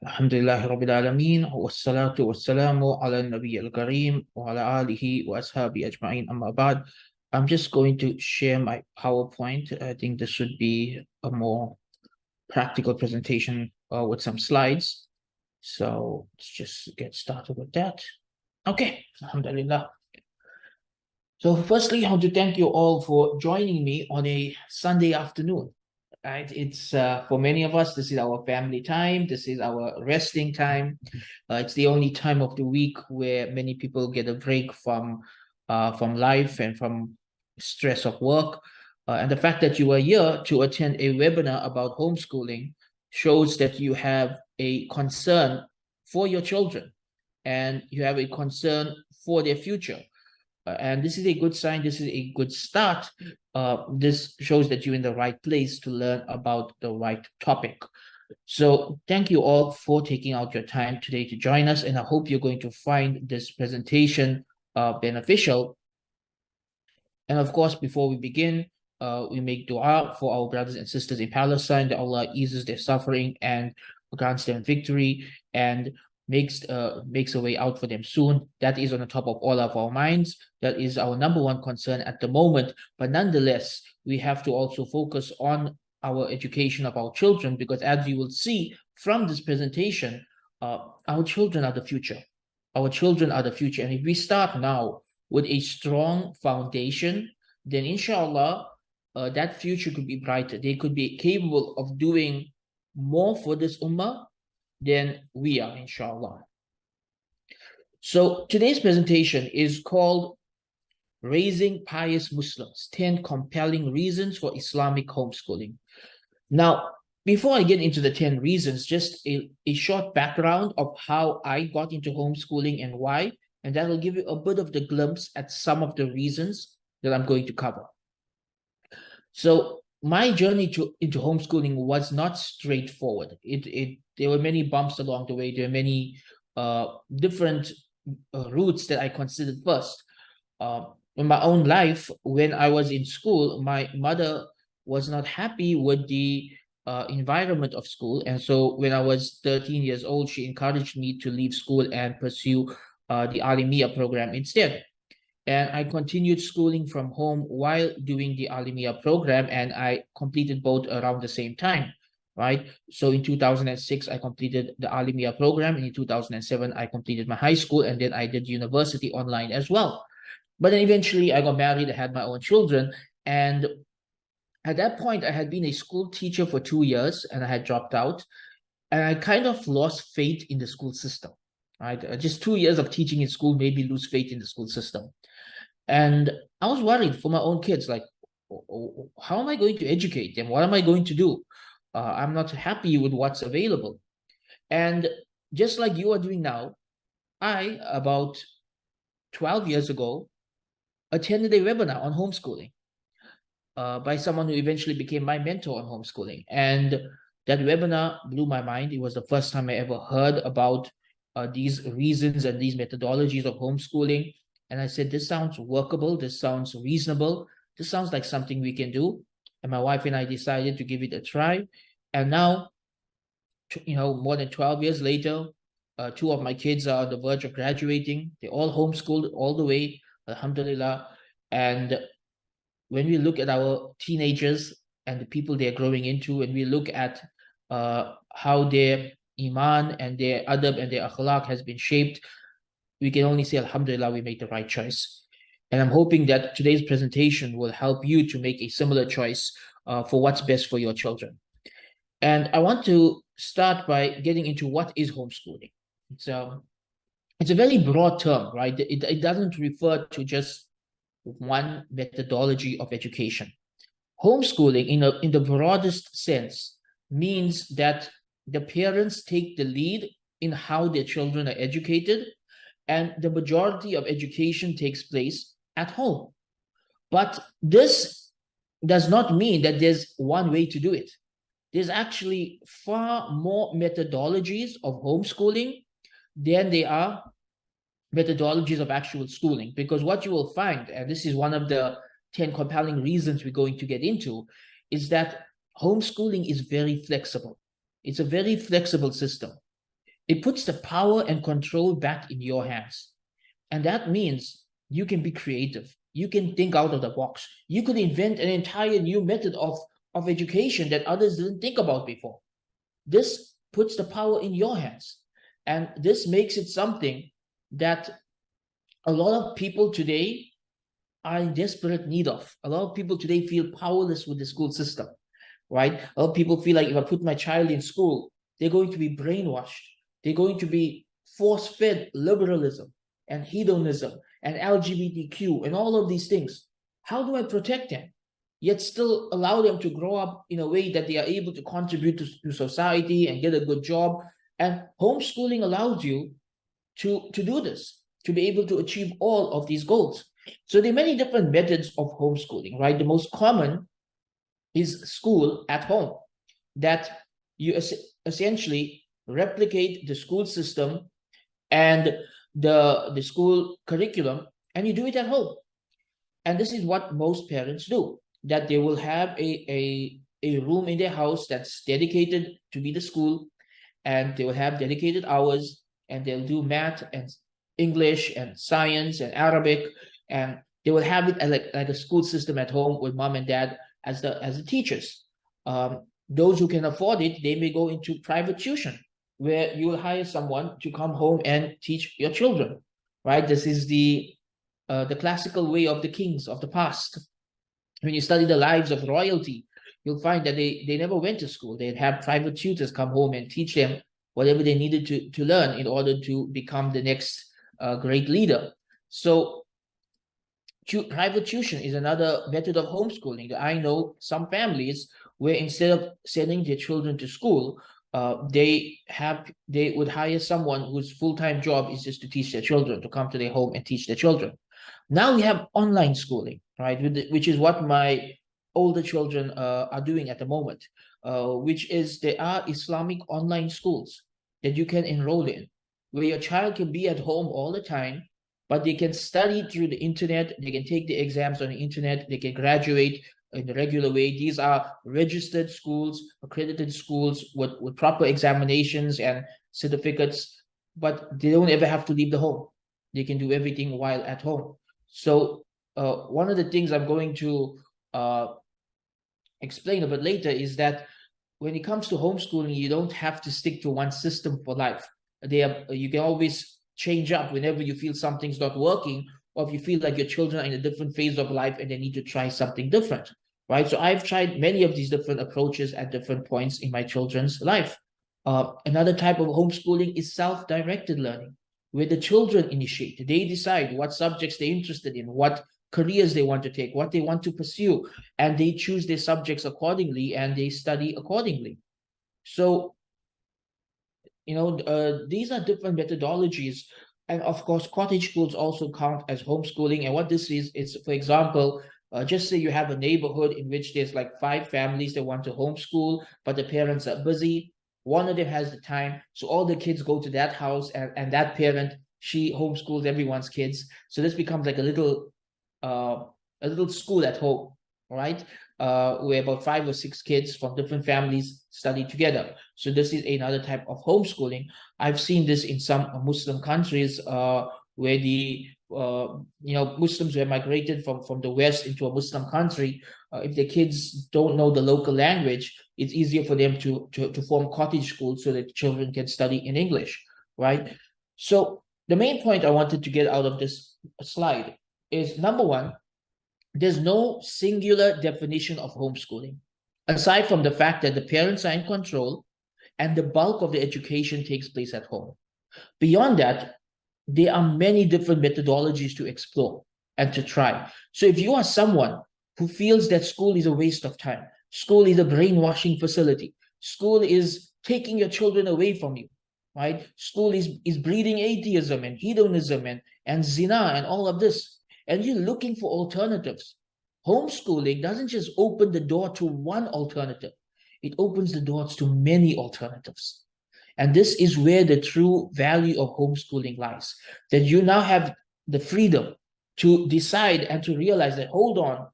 Alhamdulillah Rabbil Alameen, wassalatu wassalamu ala Nabi al-Kareem wa ala alihi wa ashabi ajma'in amma ba'd. I'm just going to share my PowerPoint. I think this should be a more practical presentation with some slides. So let's just get started with that. Okay, Alhamdulillah. So firstly, I want to thank you all for joining me on a Sunday afternoon. Right? It's for many of us, this is our family time. This is our resting time. It's the only time of the week where many people get a break from life and from stress of work. And the fact that you are here to attend a webinar about homeschooling shows that you have a concern for your children and you have a concern for their future. And this is a good sign. This is a good start. This shows that you're in the right place to learn about the right topic. So thank you all for taking out your time today to join us. And I hope you're going to find this presentation beneficial. And of course, before we begin, we make dua for our brothers and sisters in Palestine, that Allah eases their suffering and grants them victory and makes a way out for them soon. That is on the top of all of our minds. That is our number one concern at the moment. But nonetheless, we have to also focus on our education of our children, because as you will see from this presentation, our children are the future. Our children are the future. And if we start now with a strong foundation, then inshallah, that future could be brighter. They could be capable of doing more for this ummah than we are, inshallah. So today's presentation is called Raising Pious Muslims, 10 Compelling Reasons for Islamic Homeschooling. Now, before I get into the 10 reasons, just a short background of how I got into homeschooling and why, and that will give you a bit of the glimpse at some of the reasons that I'm going to cover. So my journey into homeschooling was not straightforward. There were many bumps along the way. There were many different routes that I considered first. In my own life, when I was in school, my mother was not happy with the environment of school. And so when I was 13 years old, she encouraged me to leave school and pursue the Alimiya program instead. And I continued schooling from home while doing the Alimiya program, and I completed both around the same time, right? So in 2006, I completed the Alimiya program, and in 2007, I completed my high school, and then I did university online as well. But then eventually I got married, I had my own children, and at that point, I had been a school teacher for 2 years, and I had dropped out, and I kind of lost faith in the school system, right? Just 2 years of teaching in school made me lose faith in the school system. And I was worried for my own kids, like, how am I going to educate them? What am I going to do? I'm not happy with what's available. And just like you are doing now, I, about 12 years ago, attended a webinar on homeschooling by someone who eventually became my mentor on homeschooling. And that webinar blew my mind. It was the first time I ever heard about these reasons and these methodologies of homeschooling. And I said, this sounds workable. This sounds reasonable. This sounds like something we can do. And my wife and I decided to give it a try. And now, more than 12 years later, 2 of my kids are on the verge of graduating. They're all homeschooled all the way, alhamdulillah. And when we look at our teenagers and the people they're growing into, and we look at how their iman and their adab and their akhlaq has been shaped, we can only say, alhamdulillah, we made the right choice. And I'm hoping that today's presentation will help you to make a similar choice for what's best for your children. And I want to start by getting into what is homeschooling. It's a very broad term, right? It doesn't refer to just one methodology of education. Homeschooling, in the broadest sense, means that the parents take the lead in how their children are educated, and the majority of education takes place at home. But this does not mean that there's one way to do it. There's actually far more methodologies of homeschooling than there are methodologies of actual schooling. Because what you will find, and this is one of the 10 compelling reasons we're going to get into, is that homeschooling is very flexible. It's a very flexible system. It puts the power and control back in your hands. And that means you can be creative. You can think out of the box. You could invent an entire new method of education that others didn't think about before. This puts the power in your hands. And this makes it something that a lot of people today are in desperate need of. A lot of people today feel powerless with the school system, right? A lot of people feel like if I put my child in school, they're going to be brainwashed. They're going to be force-fed liberalism and hedonism and LGBTQ and all of these things. How do I protect them, yet still allow them to grow up in a way that they are able to contribute to society and get a good job? And homeschooling allows you to do this, to be able to achieve all of these goals. So there are many different methods of homeschooling, right? The most common is school at home, that you essentially replicate the school system and the school curriculum, and you do it at home. And this is what most parents do, that they will have a room in their house that's dedicated to be the school, and they will have dedicated hours, and they'll do math and English and science and Arabic, and they will have it like a school system at home with mom and dad as the teachers. Those who can afford it, they may go into private tuition, where you will hire someone to come home and teach your children, right? This is the classical way of the kings of the past. When you study the lives of royalty, you'll find that they never went to school. They'd have private tutors come home and teach them whatever they needed to learn in order to become the next great leader. So private tuition is another method of homeschooling. I know some families where instead of sending their children to school, they would hire someone whose full-time job is just to teach their children, to come to their home and teach their children. Now we have online schooling, right? Which is what my older children are doing at the moment, which is there are Islamic online schools that you can enroll in, where your child can be at home all the time, but they can study through the internet. They can take the exams on the internet. They can graduate in the regular way. These are registered schools, accredited schools with proper examinations and certificates, but they don't ever have to leave the home. They can do everything while at home. So one of the things I'm going to explain a bit later is that when it comes to homeschooling, you don't have to stick to one system for life. You can always change up whenever you feel something's not working, or if you feel like your children are in a different phase of life and they need to try something different, right? So I've tried many of these different approaches at different points in my children's life. Another type of homeschooling is self-directed learning, where the children initiate. They decide what subjects they're interested in, what careers they want to take, what they want to pursue, and they choose their subjects accordingly and they study accordingly. So these are different methodologies. And of course, cottage schools also count as homeschooling. And what this is, for example, just say you have a neighborhood in which there's like 5 families that want to homeschool, but the parents are busy. One of them has the time, so all the kids go to that house, and that parent, she homeschools everyone's kids. So this becomes like a little school at home, right? Where about 5 or 6 kids from different families study together. So this is another type of homeschooling. I've seen this in some Muslim countries where the Muslims who have migrated from the West into a Muslim country. If the kids don't know the local language, it's easier for them to form cottage schools so that children can study in English, right? So the main point I wanted to get out of this slide is, number one, there's no singular definition of homeschooling, aside from the fact that the parents are in control and the bulk of the education takes place at home. Beyond that, there are many different methodologies to explore and to try. So if you are someone who feels that school is a waste of time, school is a brainwashing facility, school is taking your children away from you, right? School is breeding atheism and hedonism and zina and all of this, and you're looking for alternatives, homeschooling doesn't just open the door to one alternative. It opens the doors to many alternatives. And this is where the true value of homeschooling lies, that you now have the freedom to decide and to realize that, hold on,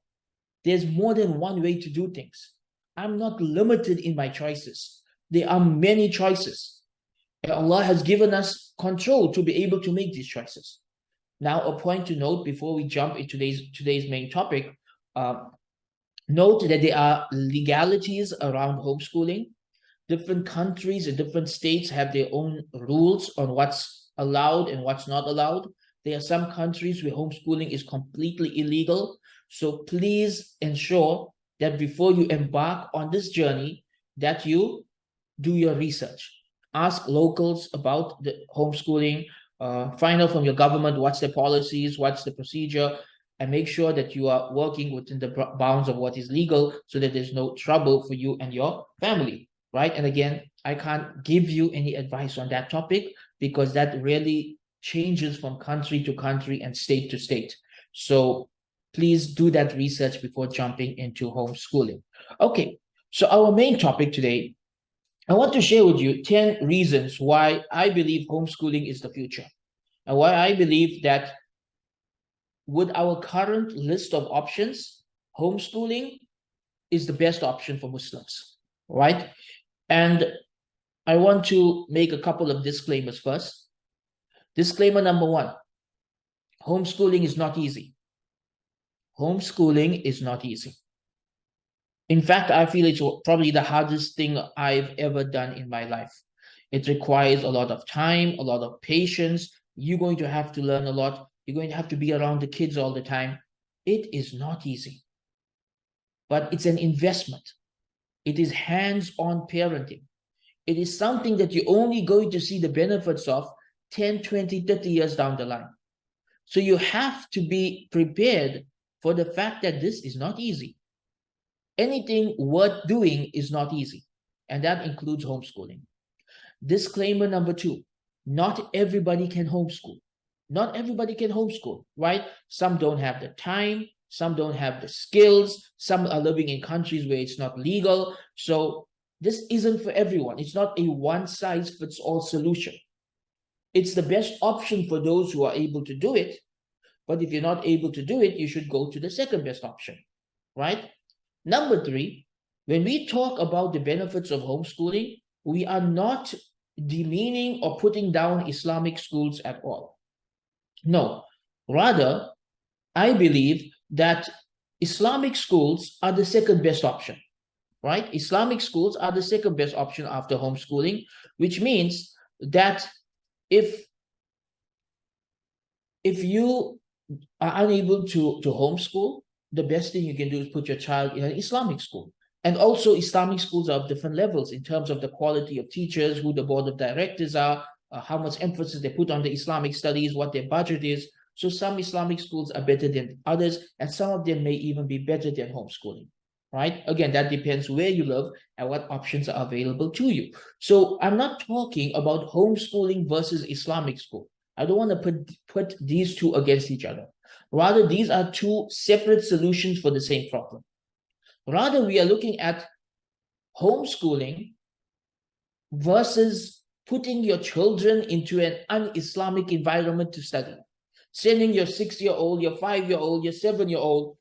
there's more than one way to do things. I'm not limited in my choices. There are many choices. And Allah has given us control to be able to make these choices. Now, a point to note before we jump into today's main topic, note that there are legalities around homeschooling. Different countries and different states have their own rules on what's allowed and what's not allowed. There are some countries where homeschooling is completely illegal. So please ensure that before you embark on this journey, that you do your research. Ask locals about the homeschooling, find out from your government what's the policies, what's the procedure, and make sure that you are working within the bounds of what is legal so that there's no trouble for you and your family, right? And again, I can't give you any advice on that topic because that really changes from country to country and state to state. So please do that research before jumping into homeschooling. Okay, so our main topic today, I want to share with you 10 reasons why I believe homeschooling is the future and why I believe that with our current list of options, homeschooling is the best option for Muslims, right? And I want to make a couple of disclaimers first. Disclaimer number one, homeschooling is not easy. Homeschooling is not easy. In fact, I feel it's probably the hardest thing I've ever done in my life. It requires a lot of time, a lot of patience. You're going to have to learn a lot. You're going to have to be around the kids all the time. It is not easy, but it's an investment. It is hands-on parenting. It is something that you're only going to see the benefits of 10, 20, 30 years down the line. So you have to be prepared for the fact that this is not easy. Anything worth doing is not easy, and that includes homeschooling. Disclaimer number two, not everybody can homeschool. Not everybody can homeschool, right? Some don't have the time, some don't have the skills, some are living in countries where it's not legal. So this isn't for everyone. It's not a one-size-fits-all solution. It's the best option for those who are able to do it. But if you're not able to do it, you should go to the second best option, right? Number three, when we talk about the benefits of homeschooling, we are not demeaning or putting down Islamic schools at all. No, rather, I believe that Islamic schools are the second best option, right? Islamic schools are the second best option after homeschooling, which means that if you are unable to homeschool, the best thing you can do is put your child in an Islamic school. And also Islamic schools are of different levels in terms of the quality of teachers, who the board of directors are, how much emphasis they put on the Islamic studies, what their budget is. So some Islamic schools are better than others, and some of them may even be better than homeschooling, right? Again, that depends where you live and what options are available to you. So I'm not talking about homeschooling versus Islamic school. I don't want to put these two against each other. Rather, these are two separate solutions for the same problem. Rather, we are looking at homeschooling versus putting your children into an un-Islamic environment to study. Sending your 6-year-old, your 5-year-old, your 7-year-old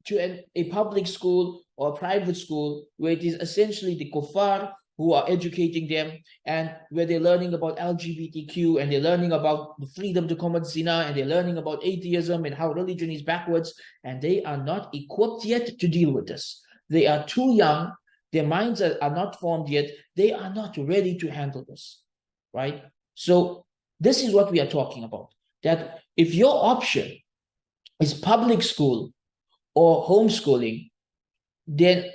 to a public school or a private school where it is essentially the kuffar who are educating them, and where they're learning about LGBTQ, and they're learning about the freedom to commit zina, and they're learning about atheism and how religion is backwards, and they are not equipped yet to deal with this. They are too young, their minds are not formed yet, they are not ready to handle this, right? So this is what we are talking about, that if your option is public school or homeschooling, then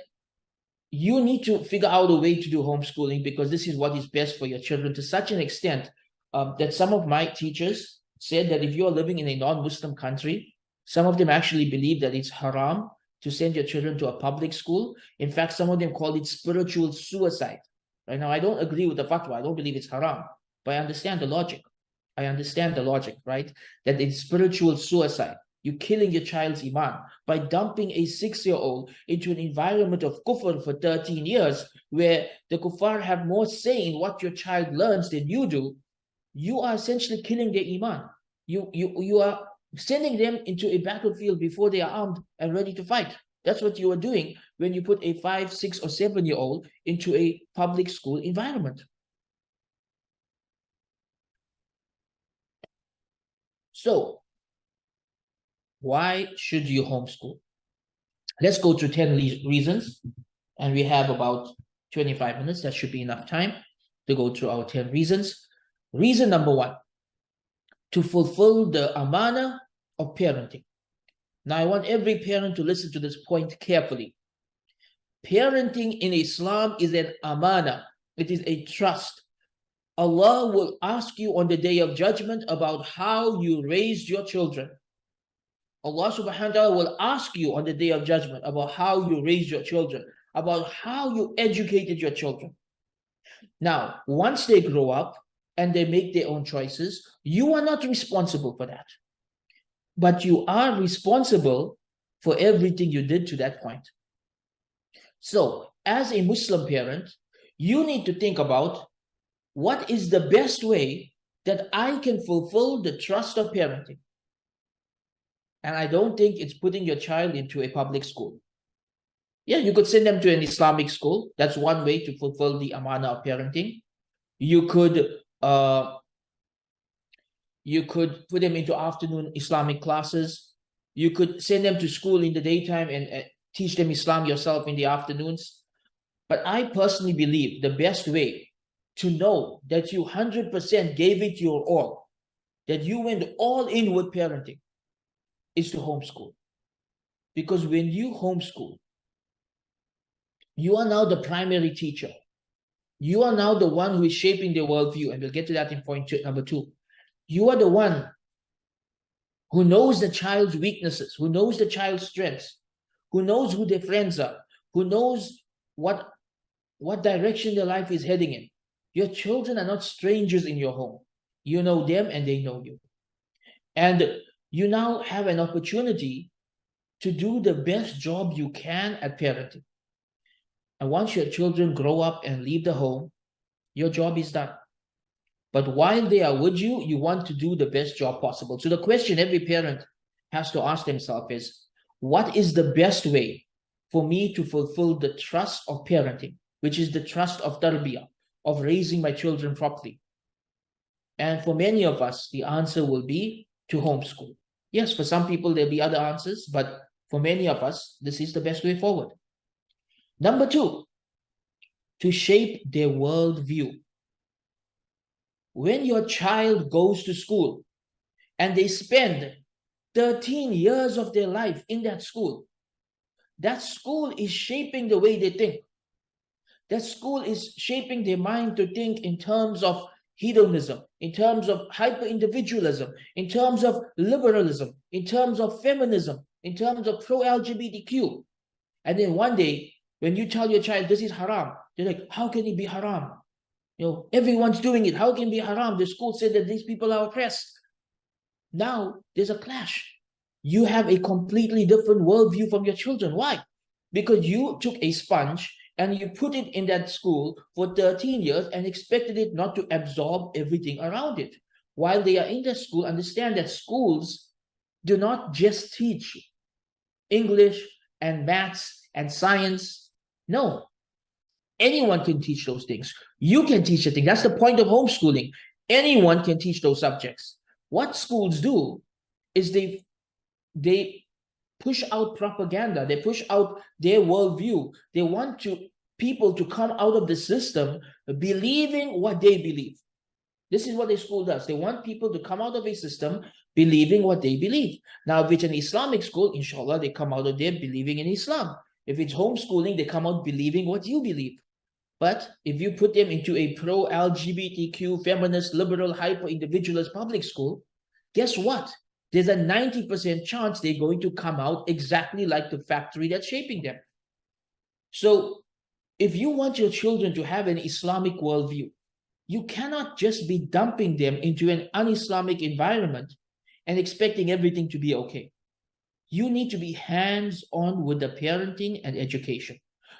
you need to figure out a way to do homeschooling, because this is what is best for your children, to such an extent that some of my teachers said that if you are living in a non-Muslim country, some of them actually believe that it's haram to send your children to a public school. In fact, some of them call it spiritual suicide. Right now, I don't agree with the fatwa. I don't believe it's haram, but I understand the logic. Right? That it's spiritual suicide. You're killing your child's iman by dumping a 6-year-old into an environment of kufr for 13 years, where the kuffar have more say in what your child learns than you do. You are essentially killing their iman. You are sending them into a battlefield before they are armed and ready to fight. That's what you are doing when you put a 5, 6, or 7-year-old into a public school environment. So, why should you homeschool? Let's go through 10 reasons, and we have about 25 minutes. That should be enough time to go through our 10 reasons. Reason number one, to fulfill the amana of parenting. Now, I want every parent to listen to this point carefully. Parenting in Islam is an amana. It is a trust. Allah will ask you on the day of judgment about how you raised your children. Allah subhanahu wa ta'ala will ask you on the day of judgment about how you raised your children, about how you educated your children. Now, once they grow up and they make their own choices, you are not responsible for that. But you are responsible for everything you did to that point. So, as a Muslim parent, you need to think about what is the best way that I can fulfill the trust of parenting. And I don't think it's putting your child into a public school. Yeah, you could send them to an Islamic school. That's one way to fulfill the amana of parenting. You could put them into afternoon Islamic classes. You could send them to school in the daytime and teach them Islam yourself in the afternoons. But I personally believe the best way to know that you 100% gave it your all, that you went all in with parenting, is to homeschool. Because when you homeschool, you are now the primary teacher. You are now the one who is shaping their worldview, and we'll get to that in point number two. You are the one who knows the child's weaknesses, who knows the child's strengths, who knows who their friends are, who knows what direction their life is heading in. Your children are not strangers in your home. You know them and they know you. And you now have an opportunity to do the best job you can at parenting. And once your children grow up and leave the home, your job is done. But while they are with you, you want to do the best job possible. So the question every parent has to ask themselves is, what is the best way for me to fulfill the trust of parenting, which is the trust of tarbiyah, of raising my children properly? And for many of us, the answer will be to homeschool. Yes, for some people, there'll be other answers, but for many of us, this is the best way forward. Number two, to shape their worldview. When your child goes to school and they spend 13 years of their life in that school is shaping the way they think. That school is shaping their mind to think in terms of hedonism, in terms of hyper-individualism, in terms of liberalism, in terms of feminism, in terms of pro-LGBTQ. And then one day, when you tell your child this is haram, they're like, how can it be haram? You know, everyone's doing it. How can it be haram? The school said that these people are oppressed. Now there's a clash. You have a completely different worldview from your children. Why? Because you took a sponge and you put it in that school for 13 years and expected it not to absorb everything around it. While they are in the school, understand that schools do not just teach English and maths and science. No, anyone can teach those things. You can teach a thing. That's the point of homeschooling. Anyone can teach those subjects. What schools do is they push out propaganda. They push out their worldview. They want people to come out of the system believing what they believe. This is what the school does. They want people to come out of a system believing what they believe. Now, if it's an Islamic school, inshallah, they come out of there believing in Islam. If it's homeschooling, they come out believing what you believe. But if you put them into a pro-LGBTQ, feminist, liberal, hyper-individualist public school, guess what? There's a 90% chance they're going to come out exactly like the factory that's shaping them. So if you want your children to have an Islamic worldview, you cannot just be dumping them into an un-Islamic environment and expecting everything to be okay. You need to be hands-on with the parenting and education.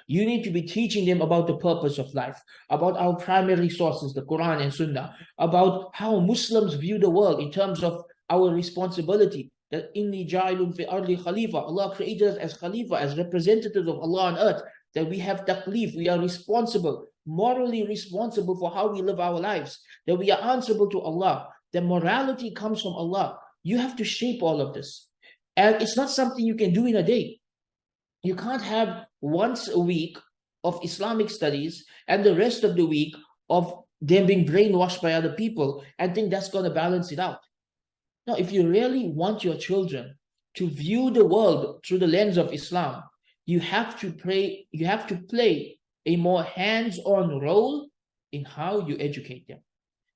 You need to be teaching them about the purpose of life, about our primary sources, the Quran and Sunnah, about how Muslims view the world in terms of our responsibility, that inni ja'ilun fi ardi khalifa. Allah created us as khalifa, as representatives of Allah on earth, that we have taklif, we are responsible, morally responsible for how we live our lives, that we are answerable to Allah, that morality comes from Allah. You have to shape all of this. And it's not something you can do in a day. You can't have once a week of Islamic studies and the rest of the week of them being brainwashed by other people and think that's going to balance it out. Now, if you really want your children to view the world through the lens of Islam, you have to play a more hands-on role in how you educate them.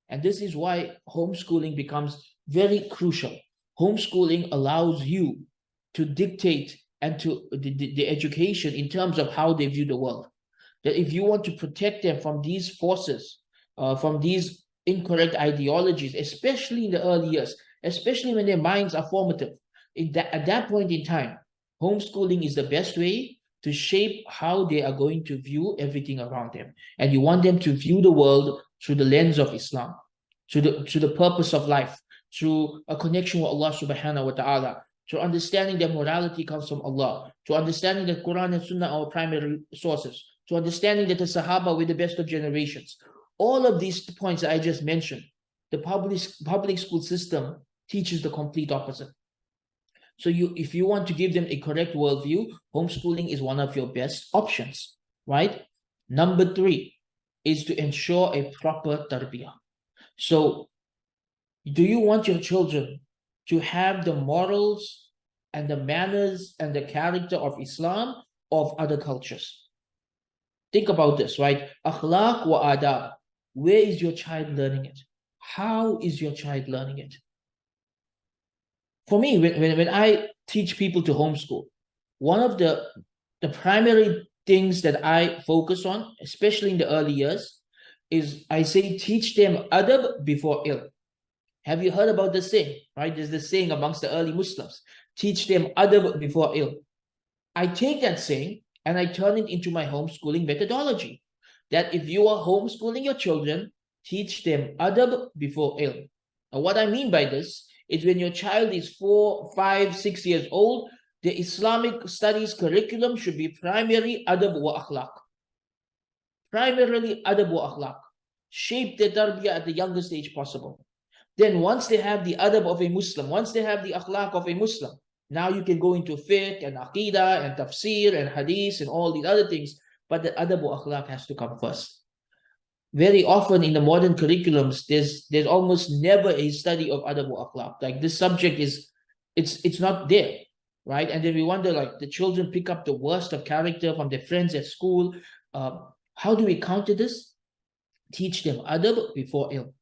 And this is why homeschooling becomes very crucial. Homeschooling allows you to dictate and to the education in terms of how they view the world. That if you want to protect them from these forces, from these incorrect ideologies, especially in the early years, especially when their minds are formative, at that point in time, homeschooling is the best way to shape how they are going to view everything around them. And you want them to view the world through the lens of Islam, through the purpose of life, through a connection with Allah subhanahu wa ta'ala, to understanding that morality comes from Allah, to understanding that Quran and Sunnah are our primary sources, to understanding that the Sahaba were the best of generations. All of these points that I just mentioned, the public school system teaches the complete opposite. So if you want to give them a correct worldview, homeschooling is one of your best options, right? Number 3 is to ensure a proper tarbiyah. So do you want your children to have the morals and the manners and the character of Islam or of other cultures? Think about this, right? Akhlaq wa adab. Where is your child learning it? How is your child learning it? For me, when I teach people to homeschool, one of the primary things that I focus on, especially in the early years, is I say teach them adab before ilm. Have you heard about this saying, right? There's this saying amongst the early Muslims, teach them adab before ilm. I take that saying and I turn it into my homeschooling methodology. That if you are homeschooling your children, teach them adab before ilm. And what I mean by this is when your child is 4, 5, 6 years old, the Islamic studies curriculum should be primary adab wa akhlaq. Primarily adab wa akhlaq. Shape their tarbiyah at the youngest age possible. Then once they have the adab of a Muslim, once they have the akhlaq of a Muslim, now you can go into fiqh and aqidah and tafsir and hadith and all these other things, but the adab wa akhlaq has to come first. Very often in the modern curriculums, there's almost never a study of adab wa akhlaq. Like this subject it's not there, right? And then we wonder, like, the children pick up the worst of character from their friends at school. How do we counter this? Teach them adab before ilm.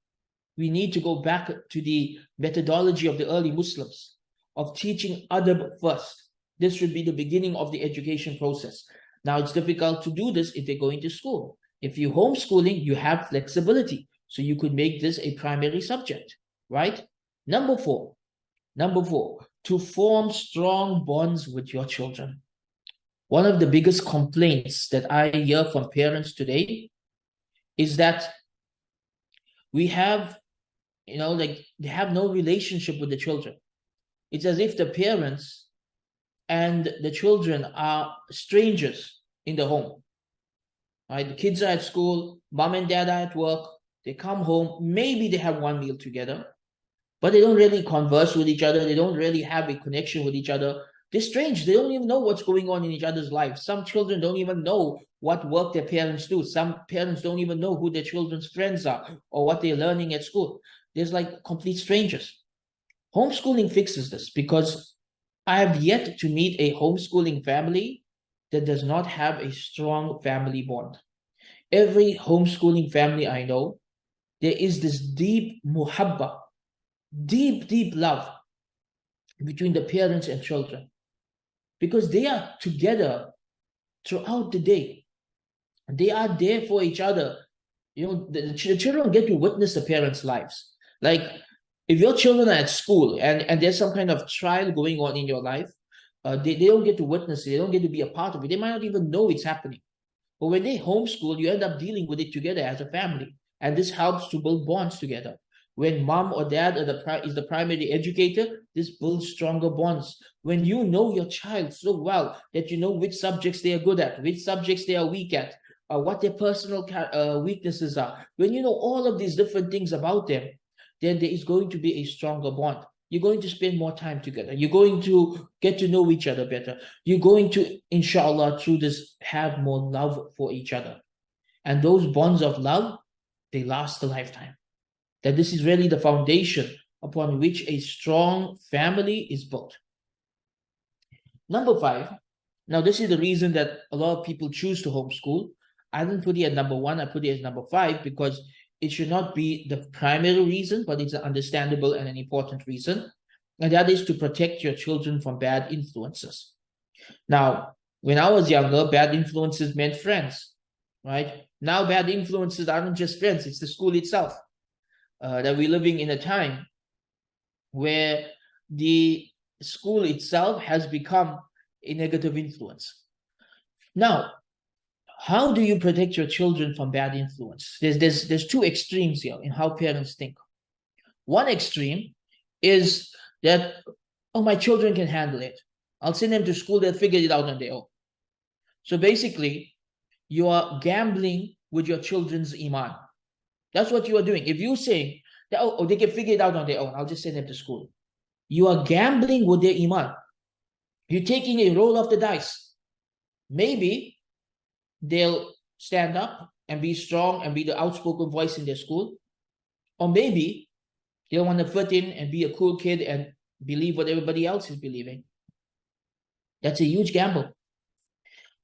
We need to go back to the methodology of the early Muslims of teaching adab first. This should be the beginning of the education process. Now, it's difficult to do this if they're going to school. If you're homeschooling, you have flexibility. So you could make this a primary subject, right? Number four, to form strong bonds with your children. One of the biggest complaints that I hear from parents today is that we have, like, they have no relationship with the children. It's as if the parents and the children are strangers in the home. Right? The kids are at school, mom and dad are at work, they come home, maybe they have one meal together, but they don't really converse with each other, they don't really have a connection with each other. They're strange, they don't even know what's going on in each other's lives. Some children don't even know what work their parents do. Some parents don't even know who their children's friends are or what they're learning at school. There's like complete strangers. Homeschooling fixes this, because I have yet to meet a homeschooling family that does not have a strong family bond. Every homeschooling family I know, there is this deep muhabba, deep love between the parents and children, because they are together throughout the day. They are there for each other. The children get to witness the parents' lives. Like, if your children are at school and there's some kind of trial going on in your life, they don't get to witness it. They don't get to be a part of it. They might not even know it's happening. But when they homeschool, you end up dealing with it together as a family. And this helps to build bonds together. When mom or dad is the primary educator, this builds stronger bonds. When you know your child so well that you know which subjects they are good at, which subjects they are weak at, what their personal weaknesses are, when you know all of these different things about them, then there is going to be a stronger bond. you're going to spend more time together. You're going to get to know each other better. You're going to, inshallah, through this, have more love for each other. And those bonds of love, they last a lifetime. That this is really the foundation upon which a strong family is built. Number 5, now this is the reason that a lot of people choose to homeschool. I didn't put it at number 1, I put it as number 5 because it should not be the primary reason, but it's an understandable and an important reason. And that is to protect your children from bad influences. Now, when I was younger, bad influences meant friends, right? Now, bad influences aren't just friends, it's the school itself. That we're living in a time where the school itself has become a negative influence. Now, how do you protect your children from bad influence? There's 2 extremes here in how parents think. One extreme is that, oh, my children can handle it. I'll send them to school, they'll figure it out on their own. So basically, you are gambling with your children's iman. That's what you are doing. If you say that, oh, they can figure it out on their own, I'll just send them to school. You are gambling with their iman. You're taking a roll of the dice. Maybe they'll stand up and be strong and be the outspoken voice in their school. Or maybe they'll want to fit in and be a cool kid and believe what everybody else is believing. That's a huge gamble.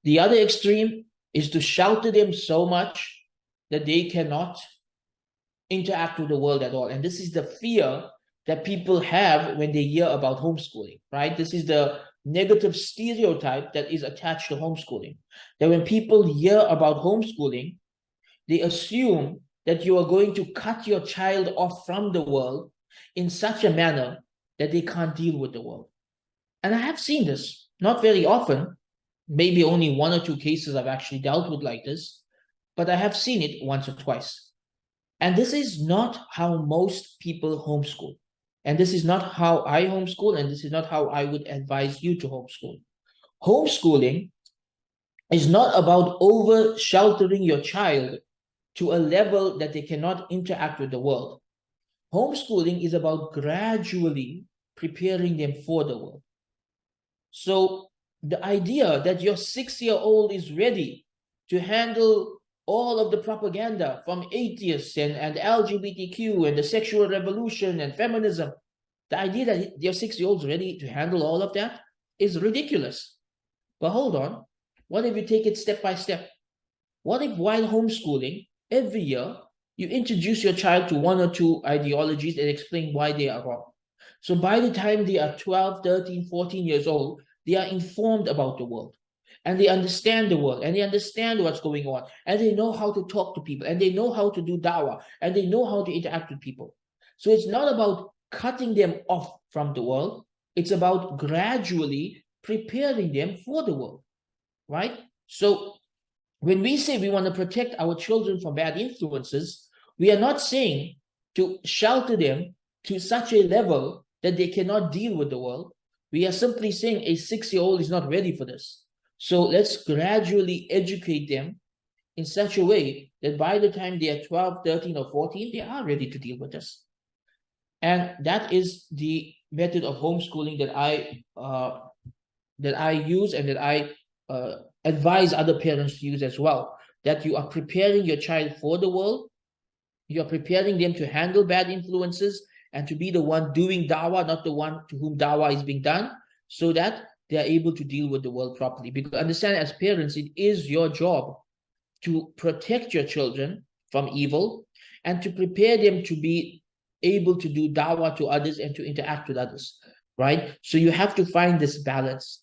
The other extreme is to shelter them so much that they cannot interact with the world at all. And this is the fear that people have when they hear about homeschooling, right? This is the negative stereotype that is attached to homeschooling. That when people hear about homeschooling, they assume that you are going to cut your child off from the world in such a manner that they can't deal with the world. And I have seen this, not very often, maybe only 1 or 2 cases I've actually dealt with like this, but I have seen it once or twice. And this is not how most people homeschool. And this is not how I homeschool, and this is not how I would advise you to homeschool. Homeschooling is not about over-sheltering your child to a level that they cannot interact with the world. Homeschooling is about gradually preparing them for the world. So the idea that your 6-year-old is ready to handle all of the propaganda from atheists and LGBTQ and the sexual revolution and feminism, the idea that your 6-year-old is ready to handle all of that is ridiculous. But hold on, what if you take it step by step? What if while homeschooling, every year, you introduce your child to 1 or 2 ideologies and explain why they are wrong? So by the time they are 12, 13, 14 years old, they are informed about the world. And they understand the world, and they understand what's going on, and they know how to talk to people, and they know how to do dawah, and they know how to interact with people. So it's not about cutting them off from the world. It's about gradually preparing them for the world, right? So when we say we want to protect our children from bad influences, we are not saying to shelter them to such a level that they cannot deal with the world. We are simply saying a 6-year-old is not ready for this. So let's gradually educate them in such a way that by the time they are 12, 13, or 14, they are ready to deal with this. And that is the method of homeschooling that I use and that I advise other parents to use as well. That you are preparing your child for the world. You are preparing them to handle bad influences and to be the one doing dawah, not the one to whom dawah is being done, so that they are able to deal with the world properly. Because understand, as parents, it is your job to protect your children from evil and to prepare them to be able to do dawah to others and to interact with others, right? So you have to find this balance.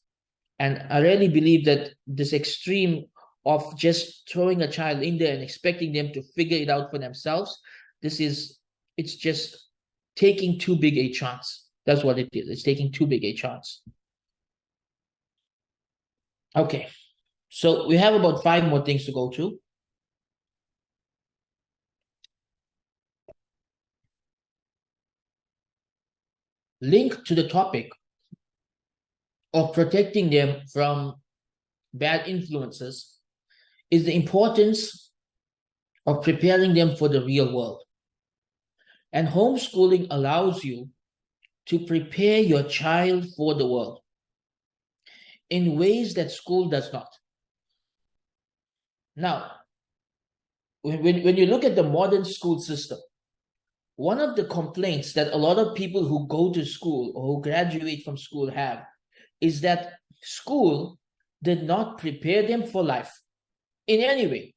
And I really believe that this extreme of just throwing a child in there and expecting them to figure it out for themselves, it's just taking too big a chance. That's what it is. It's taking too big a chance. Okay, so we have about 5 more things to go through. Linked to the topic of protecting them from bad influences is the importance of preparing them for the real world. And homeschooling allows you to prepare your child for the world in ways that school does not. Now, when you look at the modern school system, one of the complaints that a lot of people who go to school or who graduate from school have is that school did not prepare them for life in any way,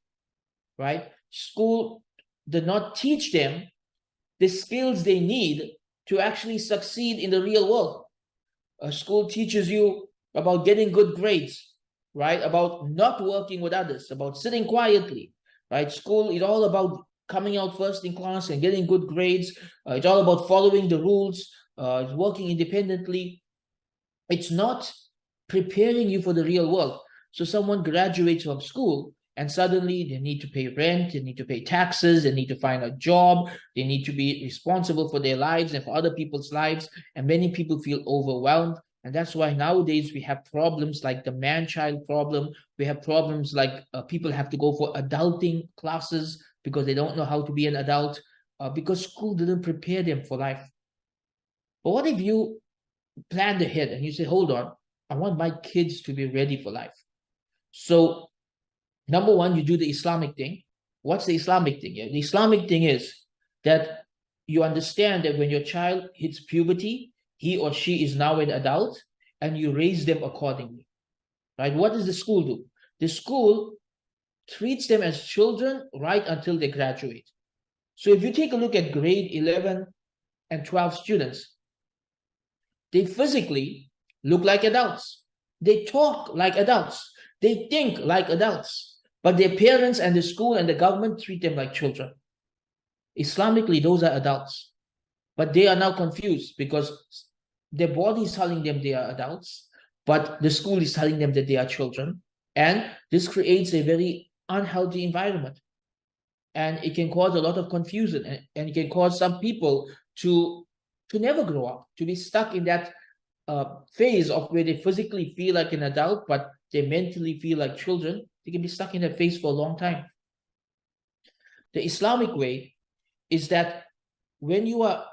right? School did not teach them the skills they need to actually succeed in the real world. School teaches you about getting good grades, right? About not working with others, about sitting quietly, right? School is all about coming out first in class and getting good grades. It's all about following the rules, it's working independently. It's not preparing you for the real world. So someone graduates from school and suddenly they need to pay rent, they need to pay taxes, they need to find a job, they need to be responsible for their lives and for other people's lives. And many people feel overwhelmed. And that's why nowadays we have problems like the man-child problem. We have problems like people have to go for adulting classes because they don't know how to be an adult because school didn't prepare them for life. But what if you planned ahead and you say, hold on, I want my kids to be ready for life? So number one, you do the Islamic thing. What's the Islamic thing? The Islamic thing is that you understand that when your child hits puberty, he or she is now an adult, and you raise them accordingly, right? What does the school do? The school treats them as children right until they graduate. So if you take a look at grade 11 and 12 students, they physically look like adults. They talk like adults. They think like adults. But their parents and the school and the government treat them like children. Islamically, those are adults. But they are now confused because their body is telling them they are adults, but the school is telling them that they are children. And this creates a very unhealthy environment. And it can cause a lot of confusion, and it can cause some people to never grow up, to be stuck in that phase of where they physically feel like an adult, but they mentally feel like children. They can be stuck in that phase for a long time. The Islamic way is that when you are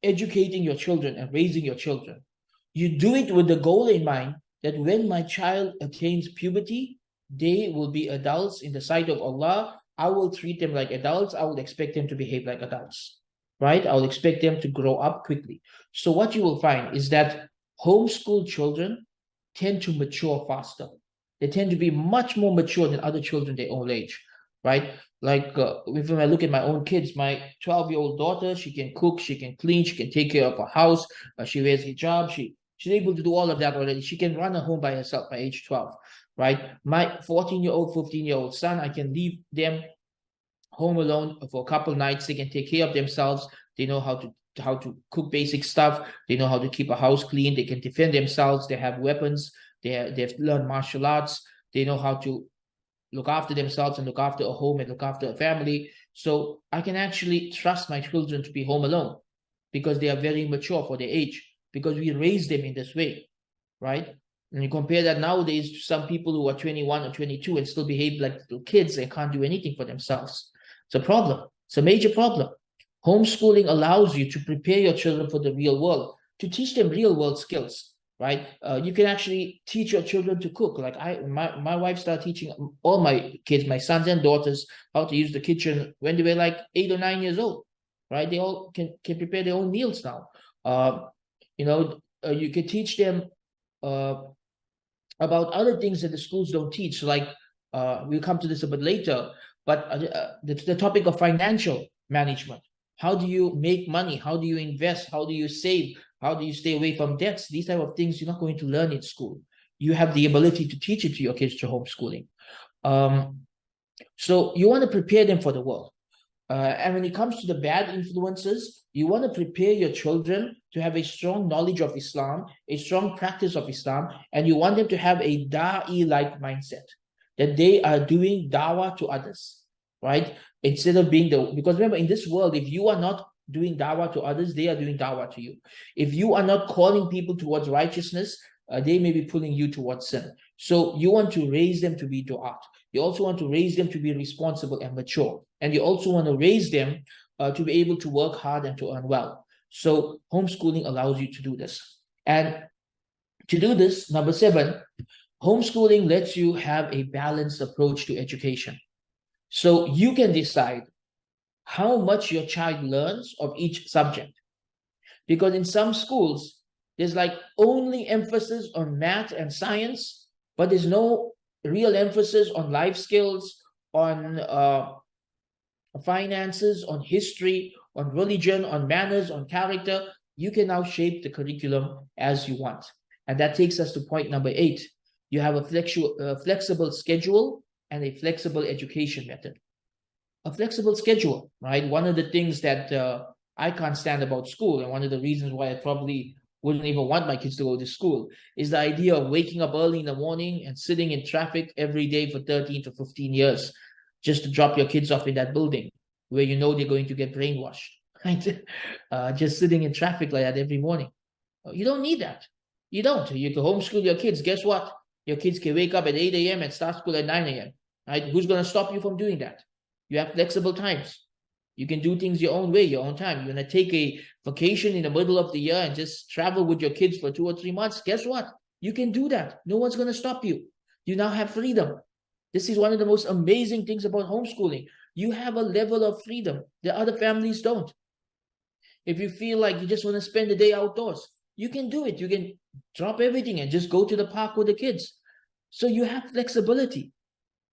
educating your children and raising your children, you do it with the goal in mind that when my child attains puberty, they will be adults in the sight of Allah. I will treat them like adults. I will expect them to behave like adults, right? I will expect them to grow up quickly. So what you will find is that homeschool children tend to mature faster. They tend to be much more mature than other children their own age, right? Like when I look at my own kids, my 12-year-old daughter, she can cook, she can clean, she can take care of her house, she wears hijab, she's able to do all of that already. She can run a home by herself by age 12, right? My 14-year-old, 15-year-old son, I can leave them home alone for a couple nights. They can take care of themselves. They know how to cook basic stuff. They know how to keep a house clean. They can defend themselves. They have weapons. They've learned martial arts. They know how to look after themselves and look after a home and look after a family. So I can actually trust my children to be home alone because they are very mature for their age, because we raise them in this way, right? And you compare that nowadays to some people who are 21 or 22 and still behave like little kids and can't do anything for themselves. It's a problem. It's a major problem. Homeschooling allows you to prepare your children for the real world, to teach them real world skills, right? You can actually teach your children to cook. Like my wife started teaching all my kids, my sons and daughters, how to use the kitchen when they were like 8 or 9 years old, right? They all can prepare their own meals now. You can teach them about other things that the schools don't teach. Like we'll come to this a bit later, but the topic of financial management. How do you make money? How do you invest? How do you save? How do you stay away from debts? These type of things you're not going to learn in school. You have the ability to teach it to your kids through homeschooling. So you want to prepare them for the world. And when it comes to the bad influences, you want to prepare your children to have a strong knowledge of Islam, a strong practice of Islam, and you want them to have a da'i-like mindset, that they are doing dawah to others, right? Instead of being because remember, in this world, if you are not doing dawah to others, they are doing dawah to you. If you are not calling people towards righteousness, they may be pulling you towards sin. So you want to raise them to be du'at. You also want to raise them to be responsible and mature. And you also want to raise them to be able to work hard and to earn well. So homeschooling allows you to do this. And to do this, number 7, homeschooling lets you have a balanced approach to education. So you can decide how much your child learns of each subject. Because in some schools, there's like only emphasis on math and science, but there's no real emphasis on life skills, on finances, on history, on religion, on manners, on character. You can now shape the curriculum as you want. And that takes us to point number 8. You have a flexible schedule and a flexible education method. A flexible schedule, right? One of the things that I can't stand about school, and one of the reasons why I probably wouldn't even want my kids to go to school, is the idea of waking up early in the morning and sitting in traffic every day for 13 to 15 years just to drop your kids off in that building where you know they're going to get brainwashed, right? Just sitting in traffic like that every morning. You don't need that. You don't. You can homeschool your kids. Guess what? Your kids can wake up at 8 a.m. and start school at 9 a.m., right? Who's going to stop you from doing that? You have flexible times. You can do things your own way, your own time. You're going to take a vacation in the middle of the year and just travel with your kids for 2 or 3 months. Guess what? You can do that. No one's going to stop you. You now have freedom. This is one of the most amazing things about homeschooling. You have a level of freedom that other families don't. If you feel like you just want to spend the day outdoors, you can do it. You can drop everything and just go to the park with the kids. So you have flexibility.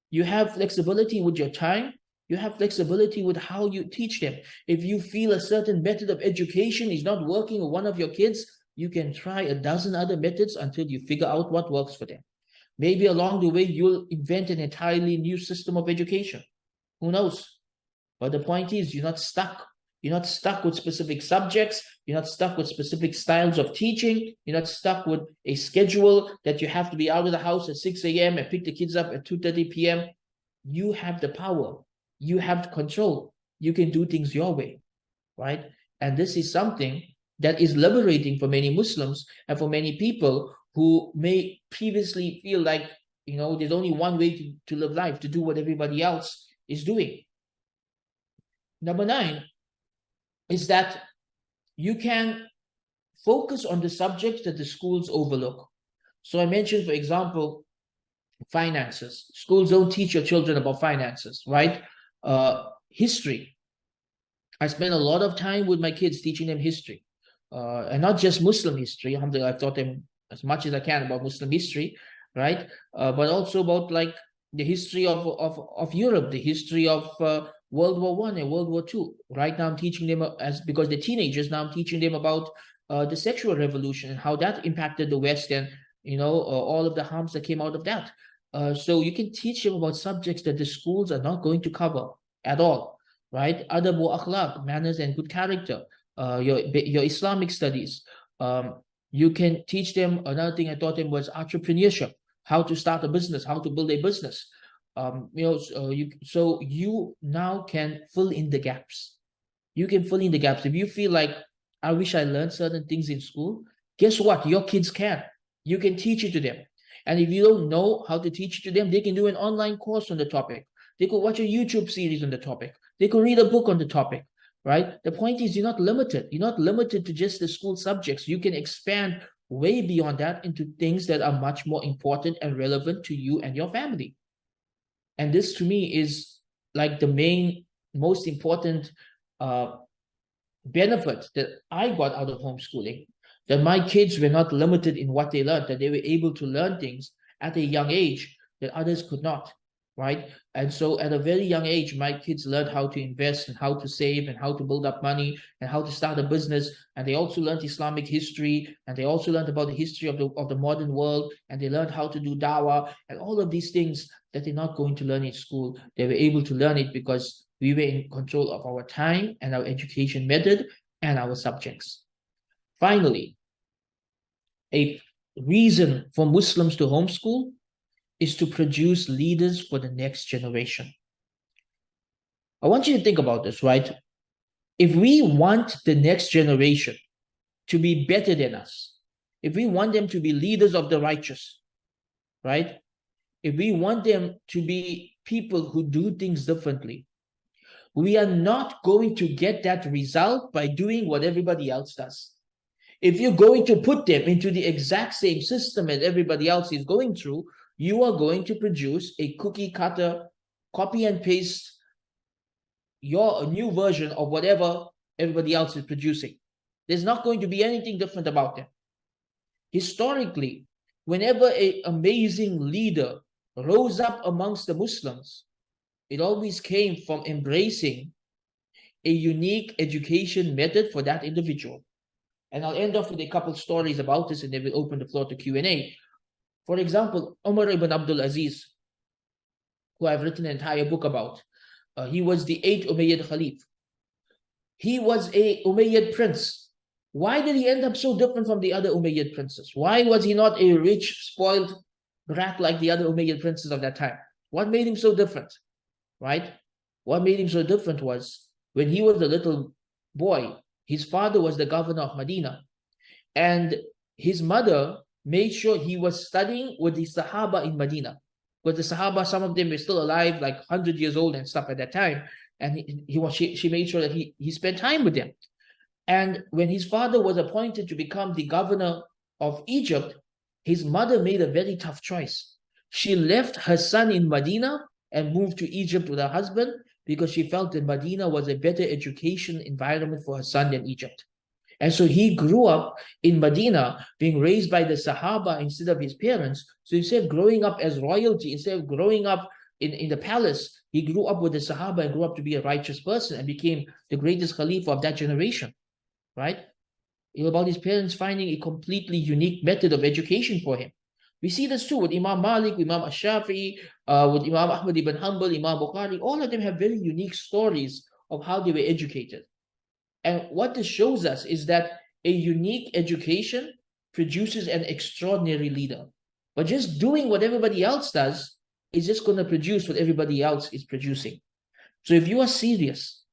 You have flexibility with your time. You have flexibility with how you teach them. If you feel a certain method of education is not working with one of your kids, you can try a dozen other methods until you figure out what works for them. Maybe along the way, you'll invent an entirely new system of education. Who knows? But the point is, you're not stuck. You're not stuck with specific subjects. You're not stuck with specific styles of teaching. You're not stuck with a schedule that you have to be out of the house at 6 a.m. and pick the kids up at 2:30 p.m. You have the power. You have control. You can do things your way, right? And this is something that is liberating for many Muslims and for many people who may previously feel like, there's only one way to live life, to do what everybody else is doing. Number 9 is that you can focus on the subjects that the schools overlook. So I mentioned, for example, finances. Schools don't teach your children about finances, right? History. I spend a lot of time with my kids teaching them history, and not just Muslim history. Alhamdulillah, I've taught them as much as I can about Muslim history, right? But also about like the history of Europe, the history of World War I and World War II. Right now, I'm teaching them because they're teenagers. Now I'm teaching them about the sexual revolution and how that impacted the West, and all of the harms that came out of that. So you can teach them about subjects that the schools are not going to cover at all, right? Adab wa akhlaq, manners and good character, your Islamic studies. You can teach them, another thing I taught them was entrepreneurship, how to start a business, how to build a business. So you now can fill in the gaps. You can fill in the gaps. If you feel like, I wish I learned certain things in school, guess what? Your kids can. You can teach it to them. And if you don't know how to teach it to them, they can do an online course on the topic. They could watch a YouTube series on the topic. They could read a book on the topic, right? The point is, you're not limited. You're not limited to just the school subjects. You can expand way beyond that into things that are much more important and relevant to you and your family. And this, to me, is like the most important benefit that I got out of homeschooling, that my kids were not limited in what they learned, that they were able to learn things at a young age that others could not, right? And so at a very young age, my kids learned how to invest and how to save and how to build up money and how to start a business. And they also learned Islamic history, and they also learned about the history of the modern world, and they learned how to do dawah and all of these things that they're not going to learn in school. They were able to learn it because we were in control of our time and our education method and our subjects. Finally, a reason for Muslims to homeschool is to produce leaders for the next generation. I want you to think about this, right? If we want the next generation to be better than us, if we want them to be leaders of the righteous, right? If we want them to be people who do things differently, We are not going to get that result by doing what everybody else does. If you're going to put them into the exact same system as everybody else is going through, you are going to produce a cookie cutter, copy and paste your new version of whatever everybody else is producing. There's not going to be anything different about them. Historically, whenever an amazing leader rose up amongst the Muslims, it always came from embracing a unique education method for that individual. And I'll end off with a couple stories about this, and then we'll open the floor to Q&A. For example, Umar ibn Abdul Aziz, who I've written an entire book about. He was the 8th Umayyad Khalif. He was a Umayyad prince. Why did he end up so different from the other Umayyad princes? Why was he not a rich, spoiled brat like the other Umayyad princes of that time? What made him so different, right? What made him so different was when he was a little boy, his father was the governor of Medina, and his mother made sure he was studying with the Sahaba in Medina. Because the Sahaba, some of them were still alive, like 100 years old and stuff at that time. And she made sure that he spent time with them. And when his father was appointed to become the governor of Egypt, his mother made a very tough choice. She left her son in Medina and moved to Egypt with her husband because she felt that Medina was a better education environment for her son than Egypt. And so he grew up in Medina, being raised by the Sahaba instead of his parents. So instead of growing up as royalty, instead of growing up in the palace, he grew up with the Sahaba and grew up to be a righteous person and became the greatest Khalifa of that generation, right? It was about his parents finding a completely unique method of education for him. We see this too with Imam Malik, Imam Ash-Shafi'i, with Imam Ahmad ibn Hanbal, Imam Bukhari. All of them have very unique stories of how they were educated. And what this shows us is that a unique education produces an extraordinary leader. But just doing what everybody else does is just going to produce what everybody else is producing. So if you are serious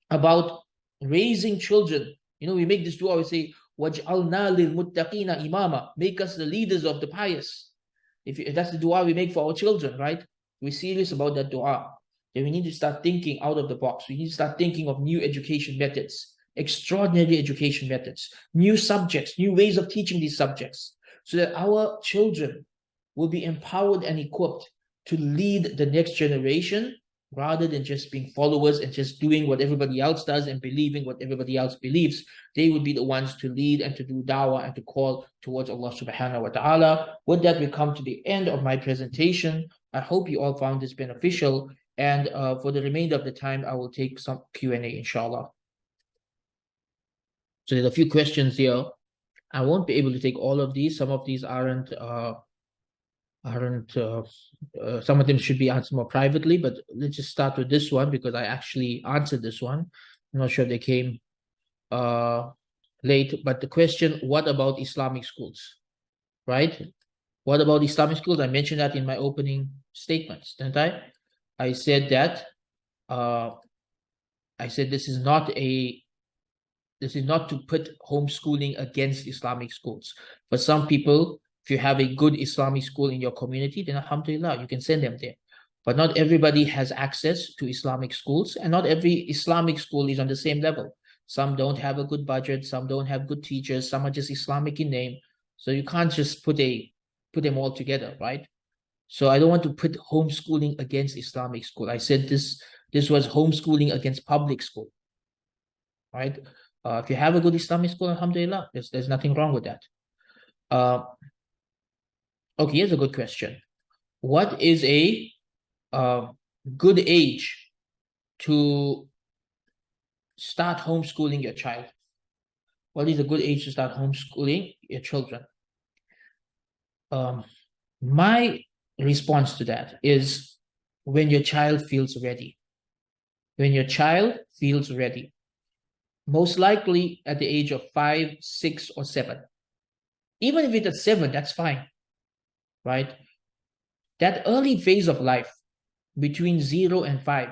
about raising children, we make this dua, we say, وَجْعَلْنَا لِلْمُتَّقِينَ imama, make us the leaders of the pious. If that's the dua we make for our children, right? We're serious about that dua. Then we need to start thinking out of the box. We need to start thinking of new education methods, extraordinary education methods, new subjects, new ways of teaching these subjects, so that our children will be empowered and equipped to lead the next generation rather than just being followers and just doing what everybody else does and believing what everybody else believes. They would be the ones to lead and to do da'wah and to call towards Allah subhanahu wa ta'ala. With that, we come to the end of my presentation. I hope you all found this beneficial. And for the remainder of the time, I will take some Q&A, inshallah. So there's a few questions here. I won't be able to take all of these. Some of these aren't some of them should be answered more privately, but let's just start with this one because I actually answered this one. I'm not sure if they came late, but the question, what about Islamic schools, right? What about Islamic schools? I mentioned that in my opening statements, didn't I? I said that this is not to put homeschooling against Islamic schools. For some people, if you have a good Islamic school in your community, then alhamdulillah, you can send them there. But not everybody has access to Islamic schools, and not every Islamic school is on the same level. Some don't have a good budget, some don't have good teachers, some are just Islamic in name. So you can't just put them all together, right? So I don't want to put homeschooling against Islamic school. I said this was homeschooling against public school, right? If you have a good Islamic school, alhamdulillah, there's nothing wrong with that. Okay, here's a good question. What is a good age to start homeschooling your child? What is a good age to start homeschooling your children? My response to that is when your child feels ready. When your child feels ready. Most likely at the age of 5, 6, or 7. Even if it's at 7, that's fine, right? That early phase of life between 0 and 5,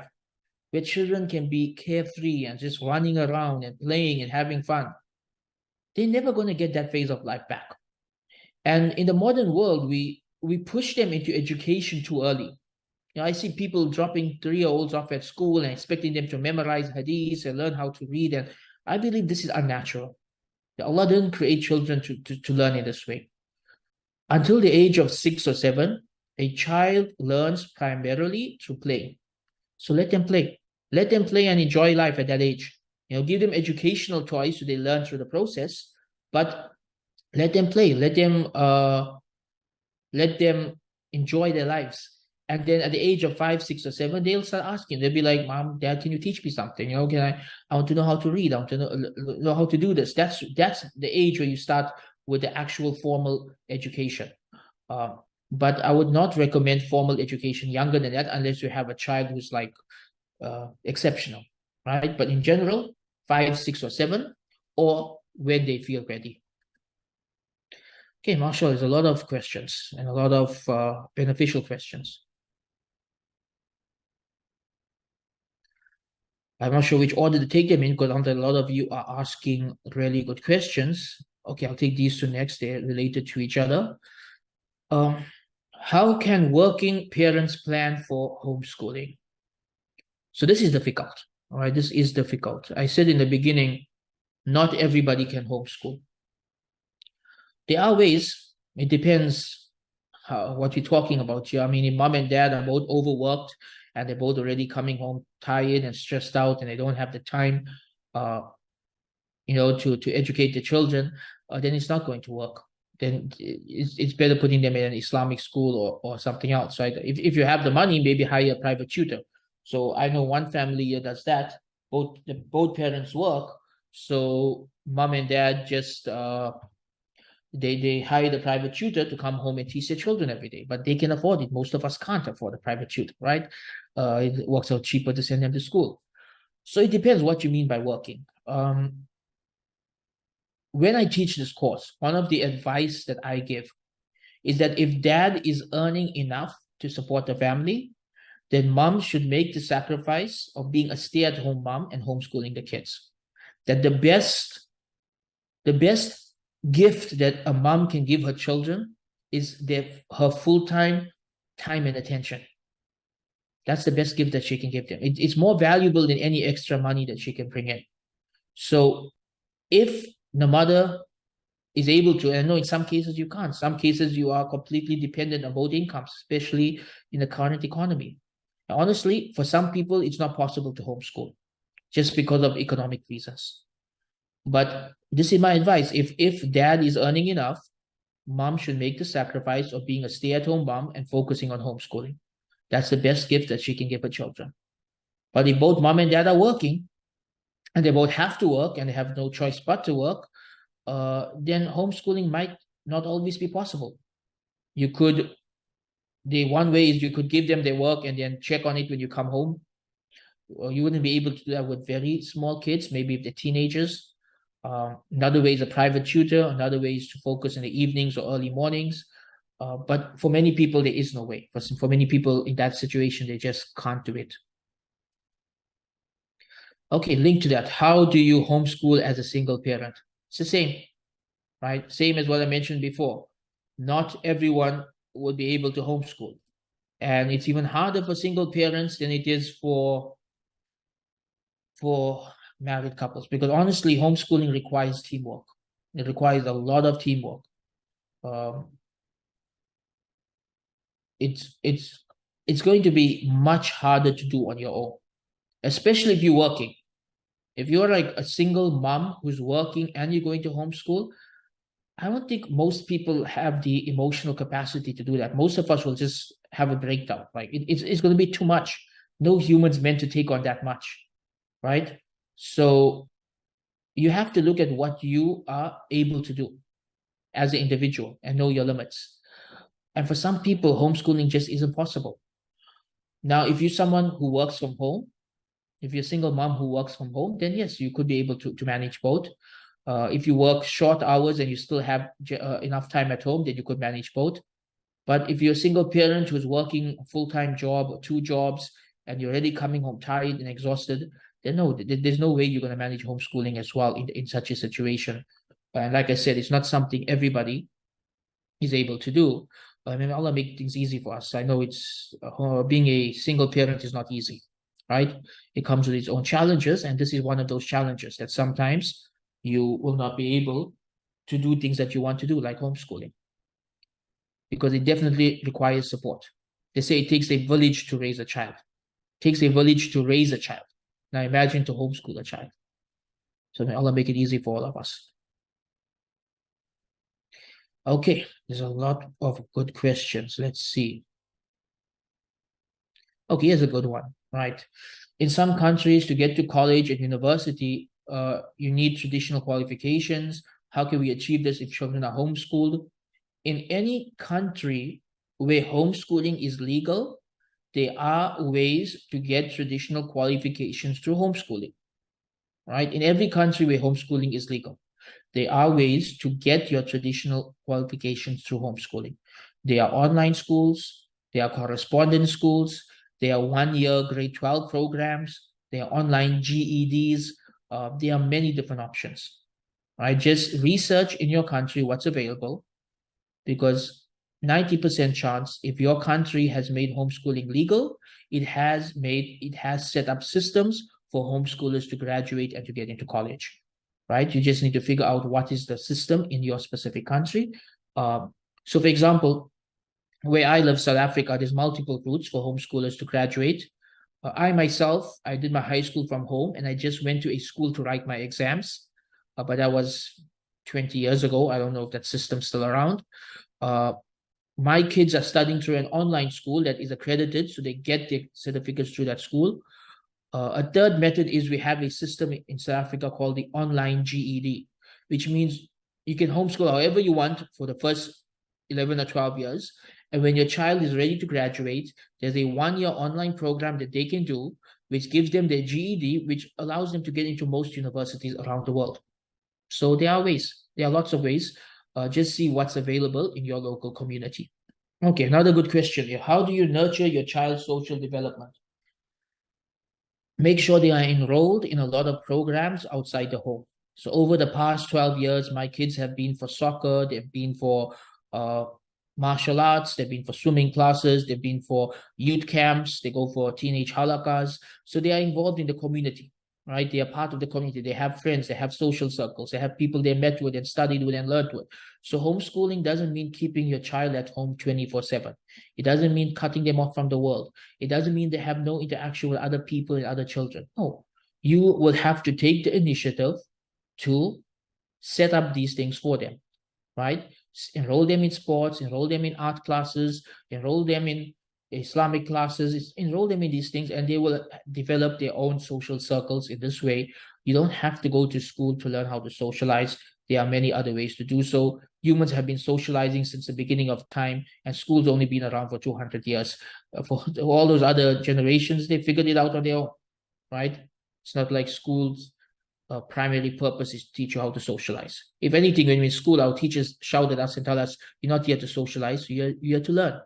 where children can be carefree and just running around and playing and having fun, they're never going to get that phase of life back. And in the modern world, we push them into education too early. I see people dropping 3-year-olds off at school and expecting them to memorize hadiths and learn how to read. And I believe this is unnatural. Allah didn't create children to learn in this way. Until the age of 6 or 7, a child learns primarily through play. So let them play. Let them play and enjoy life at that age. Give them educational toys so they learn through the process, but let them play. Let them enjoy their lives. And then at the age of 5, 6, or 7, they'll start asking. They'll be like, "Mom, Dad, can you teach me something? Can I want to know how to read. I want to know how to do this." That's the age where you start with the actual formal education. But I would not recommend formal education younger than that unless you have a child who's like exceptional, right? But in general, 5, 6, or 7, or when they feel ready. Okay, Marshall, there's a lot of questions and a lot of beneficial questions. I'm not sure which order to take them in because a lot of you are asking really good questions. Okay, I'll take these two next. They're related to each other. How can working parents plan for homeschooling? So this is difficult. All right, this is difficult. I said in the beginning, not everybody can homeschool. There are ways. It depends what you're talking about here. I mean, if mom and dad are both overworked and they're both already coming home tired and stressed out and they don't have the time, to educate the children, then it's not going to work. Then it's better putting them in an Islamic school or something else, right? If you have the money, maybe hire a private tutor. So I know one family here does that. Both parents work, so mom and dad just they hire the private tutor to come home and teach their children every day, but they can afford it. Most of us can't afford a private tutor, right? It works out cheaper to send them to school. So it depends what you mean by working. When I teach this course, one of the advice that I give is that if dad is earning enough to support the family, then mom should make the sacrifice of being a stay-at-home mom and homeschooling the kids. That the best gift that a mom can give her children is her full-time time and attention. That's the best gift that she can give them. It's more valuable than any extra money that she can bring in. So if the mother is able to, and I know in some cases you can't. Some cases you are completely dependent on both incomes, especially in the current economy. And honestly, for some people, it's not possible to homeschool just because of economic reasons. But this is my advice. If dad is earning enough, mom should make the sacrifice of being a stay-at-home mom and focusing on homeschooling. That's the best gift that she can give her children. But if both mom and dad are working, and they both have to work and they have no choice but to work, then homeschooling might not always be possible. One way is you could give them their work and then check on it when you come home. You wouldn't be able to do that with very small kids, maybe if they're teenagers. Another way is a private tutor. Another way is to focus in the evenings or early mornings. But for many people, there is no way. For many people in that situation, they just can't do it. Okay, link to that. How do you homeschool as a single parent? It's the same, right? Same as what I mentioned before. Not everyone will be able to homeschool. And it's even harder for single parents than it is for married couples, because honestly, homeschooling requires teamwork. It requires a lot of teamwork. It's going to be much harder to do on your own, especially if you're working. If you're like a single mom who's working and you're going to homeschool, I don't think most people have the emotional capacity to do that. Most of us will just have a breakdown. Like it's going to be too much. No human's meant to take on that much, right? So you have to look at what you are able to do as an individual and know your limits. And for some people, homeschooling just isn't possible. Now, if you're someone who works from home, if you're a single mom who works from home, then yes, you could be able to manage both. If you work short hours and you still have enough time at home, then you could manage both. But if you're a single parent who's working a full-time job or 2 jobs and you're already coming home tired and exhausted, then no, there's no way you're going to manage homeschooling as well in such a situation. And like I said, it's not something everybody is able to do. I mean, Allah make things easy for us. I know it's being a single parent is not easy, right? It comes with its own challenges, and this is one of those challenges that sometimes you will not be able to do things that you want to do, like homeschooling, because it definitely requires support. They say it takes a village to raise a child. It takes a village to raise a child. Now imagine to homeschool a child. So may Allah make it easy for all of us. Okay, there's a lot of good questions. Let's see. Okay, here's a good one, right? In some countries, to get to college and university, you need traditional qualifications. How can we achieve this if children are homeschooled? In any country where homeschooling is legal, there are ways to get traditional qualifications through homeschooling, right? In every country where homeschooling is legal, there are ways to get your traditional qualifications through homeschooling. There are online schools, there are correspondence schools, there are one-year grade 12 programs, there are online GEDs, there are many different options, right? Just research in your country what's available, because 90% chance, if your country has made homeschooling legal, it has set up systems for homeschoolers to graduate and to get into college, right? You just need to figure out what is the system in your specific country. So for example, where I live, South Africa, there's multiple routes for homeschoolers to graduate. I did my high school from home, and I just went to a school to write my exams. But that was 20 years ago. I don't know if that system's still around. My kids are studying through an online school that is accredited, so they get their certificates through that school. A third method is we have a system in South Africa called the online GED, which means you can homeschool however you want for the first 11 or 12 years. And when your child is ready to graduate, there's a one-year online program that they can do, which gives them their GED, which allows them to get into most universities around the world. So there are ways. There are lots of ways. Just see what's available in your local community. Okay, another good question here. How do you nurture your child's social development? Make sure they are enrolled in a lot of programs outside the home. So over the past 12 years, my kids have been for soccer, they've been for martial arts, they've been for swimming classes, they've been for youth camps, they go for teenage halakas. So they are involved in the community, right? They are part of the community. They have friends, they have social circles, they have people they met with and studied with and learned with. So homeschooling doesn't mean keeping your child at home 24/7. It doesn't mean cutting them off from the world. It doesn't mean they have no interaction with other people and other children. No, you will have to take the initiative to set up these things for them, right? Enroll them in sports, enroll them in art classes, enroll them in Islamic classes, enroll them in these things, and they will develop their own social circles in this way. You don't have to go to school to learn how to socialize. There are many other ways to do so. Humans have been socializing since the beginning of time, and school's only been around for 200 years. For all those other generations, they figured it out on their own, right? It's not like schools primary purpose is to teach you how to socialize. If anything, when we're in school, our teachers shout at us and tell us, you're not here to socialize, you're here to learn.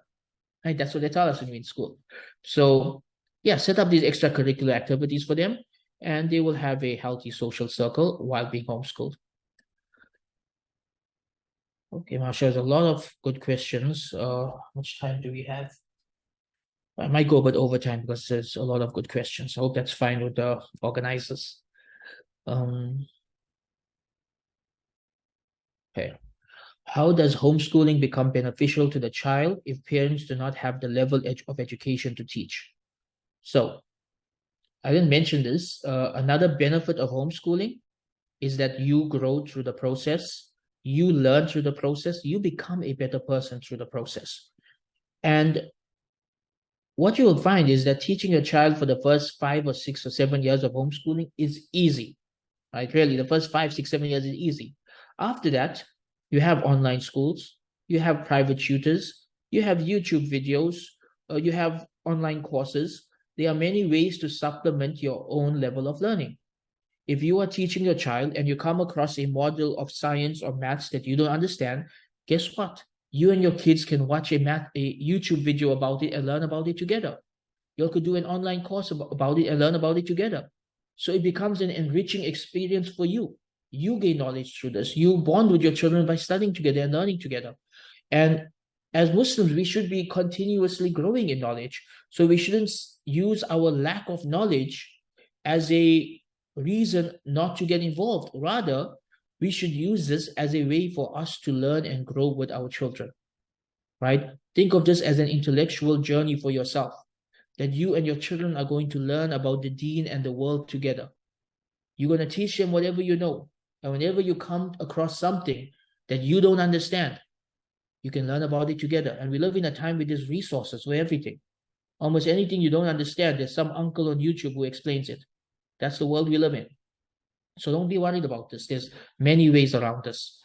Right? That's what they tell us when we're in school. So yeah, set up these extracurricular activities for them, and they will have a healthy social circle while being homeschooled. Okay, Marsha, there's a lot of good questions. How much time do we have? I might go a bit over time because there's a lot of good questions. I hope that's fine with the organizers. Okay. How does homeschooling become beneficial to the child if parents do not have the level of education to teach? So I didn't mention this. Another benefit of homeschooling is that you grow through the process. You learn through the process. You become a better person through the process. And what you will find is that teaching a child for the first 5 or 6 or 7 years of homeschooling is easy, right? Really, the first 5, 6, 7 years is easy. After that, you have online schools, you have private tutors, you have YouTube videos, you have online courses. There are many ways to supplement your own level of learning. If you are teaching your child and you come across a module of science or maths that you don't understand, guess what? You and your kids can watch a YouTube video about it and learn about it together. You could do an online course about it and learn about it together. So it becomes an enriching experience for you. You gain knowledge through this. You bond with your children by studying together and learning together. And as Muslims, we should be continuously growing in knowledge. So we shouldn't use our lack of knowledge as a reason not to get involved. Rather, we should use this as a way for us to learn and grow with our children, right? Think of this as an intellectual journey for yourself, that you and your children are going to learn about the deen and the world together. You're going to teach them whatever you know. And whenever you come across something that you don't understand, you can learn about it together. And we live in a time with these resources for everything. Almost anything you don't understand, there's some uncle on YouTube who explains it. That's the world we live in. So don't be worried about this. There's many ways around this.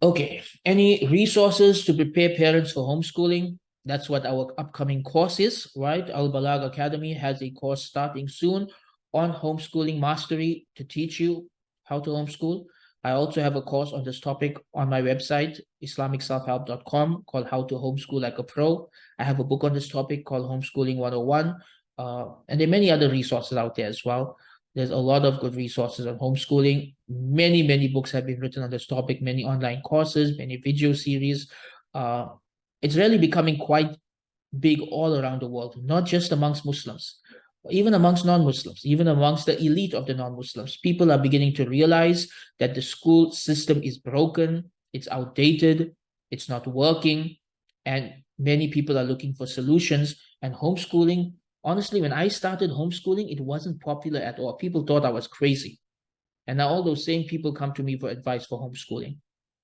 Okay, any resources to prepare parents for homeschooling? That's what our upcoming course is, right? Al-Balagh Academy has a course starting soon on homeschooling mastery to teach you how to homeschool. I also have a course on this topic on my website, islamicselfhelp.com, called How to Homeschool Like a Pro. I have a book on this topic called Homeschooling 101. And there are many other resources out there as well. There's a lot of good resources on homeschooling. Many, many books have been written on this topic, many online courses, many video series. It's really becoming quite big all around the world, not just amongst Muslims, even amongst non-Muslims, even amongst the elite of the non-Muslims. People are beginning to realize that the school system is broken, it's outdated, it's not working, and many people are looking for solutions. And homeschooling, honestly, when I started homeschooling, it wasn't popular at all. People thought I was crazy. And now all those same people come to me for advice for homeschooling.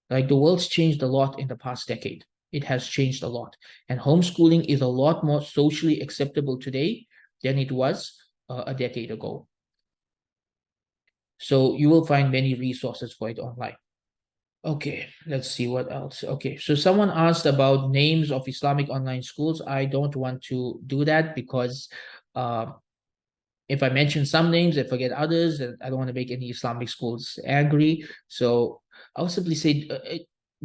Like, the world's changed a lot in the past decade. It has changed a lot. And homeschooling is a lot more socially acceptable today than it was a decade ago. So you will find many resources for it online. Okay, let's see what else. Okay, so someone asked about names of Islamic online schools. I don't want to do that because if I mention some names, I forget others, and I don't want to make any Islamic schools angry. So I'll simply say,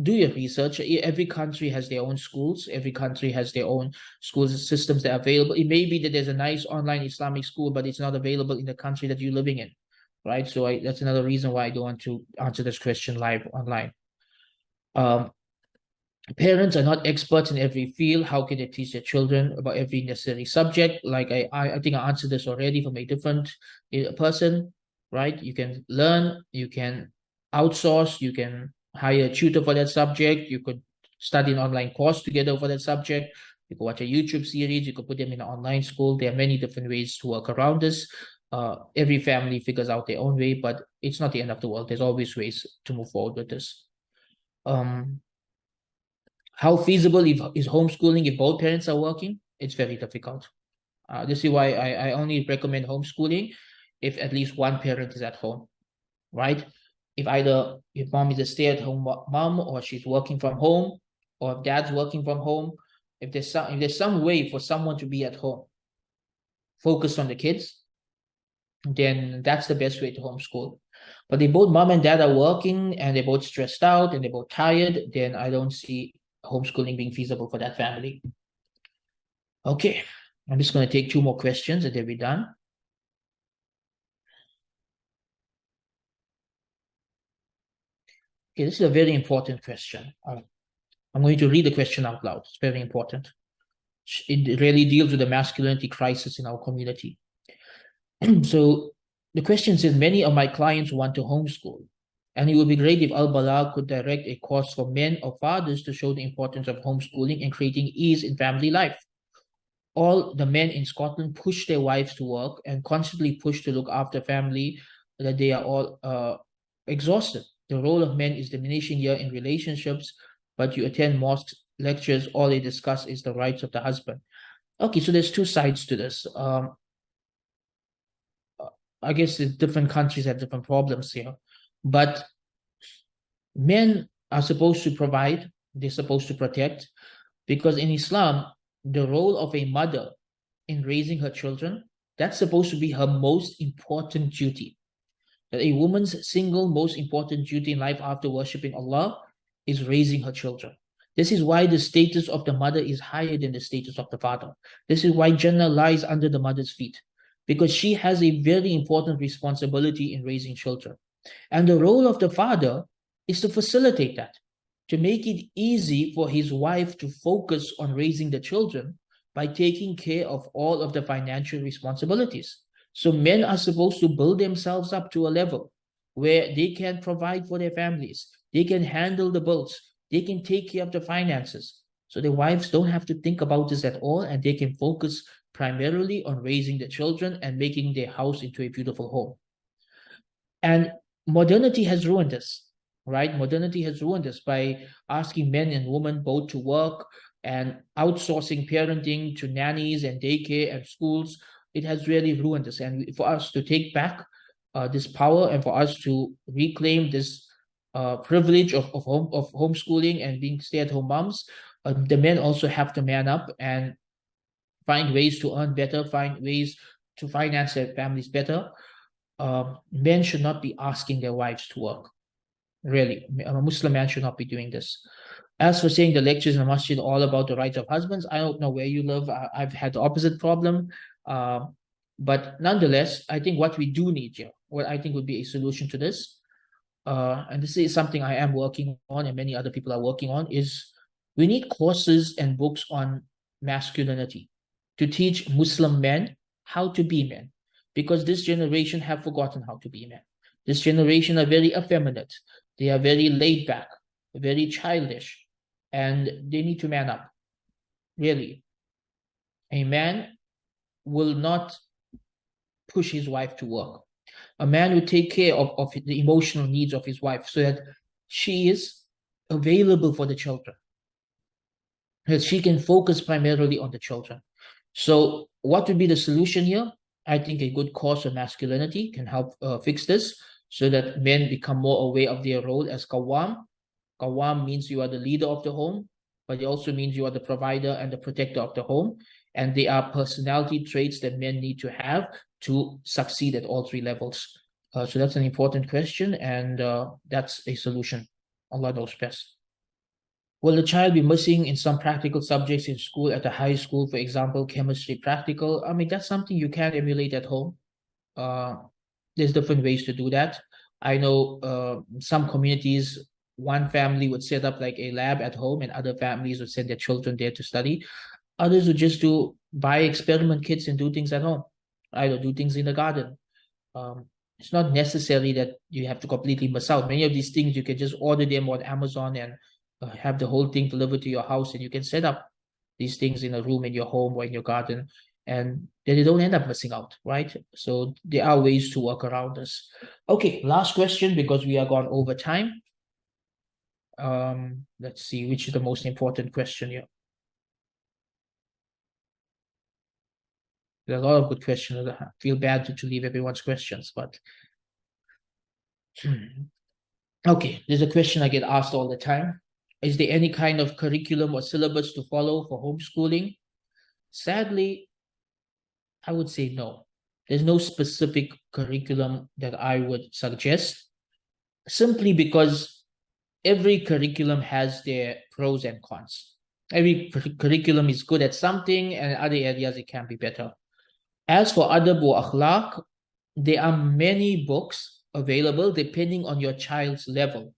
do your research. Every country has their own schools. Every country has their own school systems that are available. It may be that there's a nice online Islamic school, but it's not available in the country that you're living in, right? So that's another reason why I don't want to answer this question live online. Parents are not experts in every field. How can they teach their children about every necessary subject? Like I think I answered this already from a different person, right? You can learn, you can outsource, you can hire a tutor for that subject. You could study an online course together for that subject. You could watch a YouTube series. You could put them in an online school. There are many different ways to work around this. Every family figures out their own way, but it's not the end of the world. There's always ways to move forward with this. How feasible is homeschooling if both parents are working? It's very difficult. This is why I only recommend homeschooling if at least one parent is at home, right? If either if mom is a stay-at-home mom, or she's working from home, or if dad's working from home, if there's some way for someone to be at home, focus on the kids, then that's the best way to homeschool. But if both mom and dad are working and they're both stressed out and they're both tired, then I don't see homeschooling being feasible for that family. Okay, I'm just going to take two more questions and then we're done. Okay, this is a very important question. I'm going to read the question out loud. It's very important. It really deals with the masculinity crisis in our community. So the question says, many of my clients want to homeschool, and it would be great if al-Balagh could direct a course for men or fathers to show the importance of homeschooling and creating ease in family life. All the men in Scotland push their wives to work and constantly push to look after family, that they are all exhausted. The role of men is diminishing here in relationships, but you attend mosque lectures, all they discuss is the rights of the husband. Okay, so there's two sides to this. I guess the different countries have different problems here, but men are supposed to provide, they're supposed to protect, because in Islam, the role of a mother in raising her children, that's supposed to be her most important duty. That a woman's single most important duty in life after worshipping Allah is raising her children. This is why the status of the mother is higher than the status of the father. This is why Jannah lies under the mother's feet, because she has a very important responsibility in raising children. And the role of the father is to facilitate that, to make it easy for his wife to focus on raising the children by taking care of all of the financial responsibilities. So men are supposed to build themselves up to a level where they can provide for their families, they can handle the bills, they can take care of the finances. So the wives don't have to think about this at all, and they can focus primarily on raising the children and making their house into a beautiful home. And modernity has ruined this, right? Modernity has ruined this by asking men and women both to work and outsourcing parenting to nannies and daycare and schools. It has really ruined this. And for us to take back this power, and for us to reclaim this privilege of homeschooling and being stay-at-home moms, the men also have to man up and find ways to earn better, find ways to finance their families better. Men should not be asking their wives to work. Really, a Muslim man should not be doing this. As for saying the lectures in the masjid all about the rights of husbands, I don't know where you live. I've had the opposite problem. But nonetheless, I think what we do need here, what I think would be a solution to this, and this is something I am working on and many other people are working on, is we need courses and books on masculinity to teach Muslim men how to be men, because this generation have forgotten how to be men. This generation are very effeminate. They are very laid back, very childish, and they need to man up. Really. A man will not push his wife to work. A man will take care of the emotional needs of his wife so that she is available for the children, that she can focus primarily on the children. So what would be the solution here? I think a good course on masculinity can help fix this, so that men become more aware of their role as Qawwam. Qawwam means you are the leader of the home, but it also means you are the provider and the protector of the home. And they are personality traits that men need to have to succeed at all three levels. So that's an important question, and that's a solution. Allah knows best. Will the child be missing in some practical subjects in school at the high school, for example, chemistry practical? I mean, that's something you can emulate at home. There's different ways to do that. I know some communities, one family would set up like a lab at home, and other families would send their children there to study. Others would just buy experiment kits and do things at home. Either do things in the garden. It's not necessary that you have to completely miss out. Many of these things, you can just order them on Amazon and have the whole thing delivered to your house, and you can set up these things in a room in your home or in your garden, and then you don't end up missing out, right? So there are ways to work around this. Okay, last question, because we are gone over time. Let's see, which is the most important question here. There are a lot of good questions. I feel bad to leave everyone's questions, but okay, there's a question I get asked all the time. Is there any kind of curriculum or syllabus to follow for homeschooling? Sadly, I would say no. There's no specific curriculum that I would suggest, simply because every curriculum has their pros and cons. Every curriculum is good at something, and in other areas it can be better. As for adab wa akhlaq, there are many books available depending on your child's level.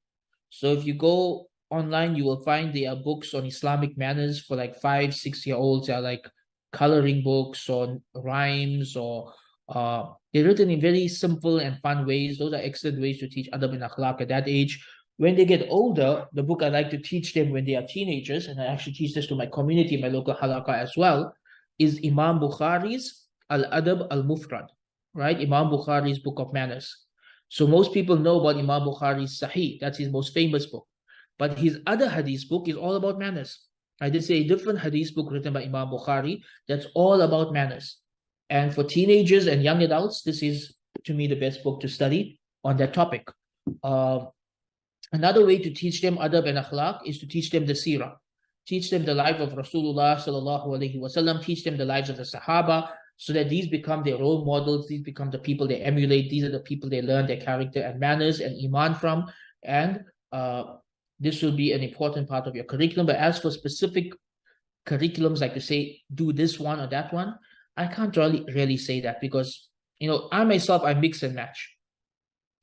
So if you go online, you will find there are books on Islamic manners for like 5, 6-year-olds. There are like coloring books on rhymes, or they're written in very simple and fun ways. Those are excellent ways to teach adab and akhlaq at that age. When they get older, the book I like to teach them when they are teenagers, and I actually teach this to my community, my local halaqah as well, is Imam Bukhari's Al-Adab Al-Mufrad, right? Imam Bukhari's Book of Manners. So most people know about Imam Bukhari's Sahih. That's his most famous book. But his other hadith book is all about manners. I did say a different hadith book written by Imam Bukhari that's all about manners. And for teenagers and young adults, this is, to me, the best book to study on that topic. Another way to teach them adab and akhlaq is to teach them the seerah. Teach them the life of Rasulullah sallallahu alaihi wasallam. Teach them the lives of the Sahaba, so that these become their role models. These become the people they emulate. These are the people they learn their character and manners and iman from. And this will be an important part of your curriculum. But as for specific curriculums, like to say, do this one or that one, I can't really say that, because, I myself, I mix and match.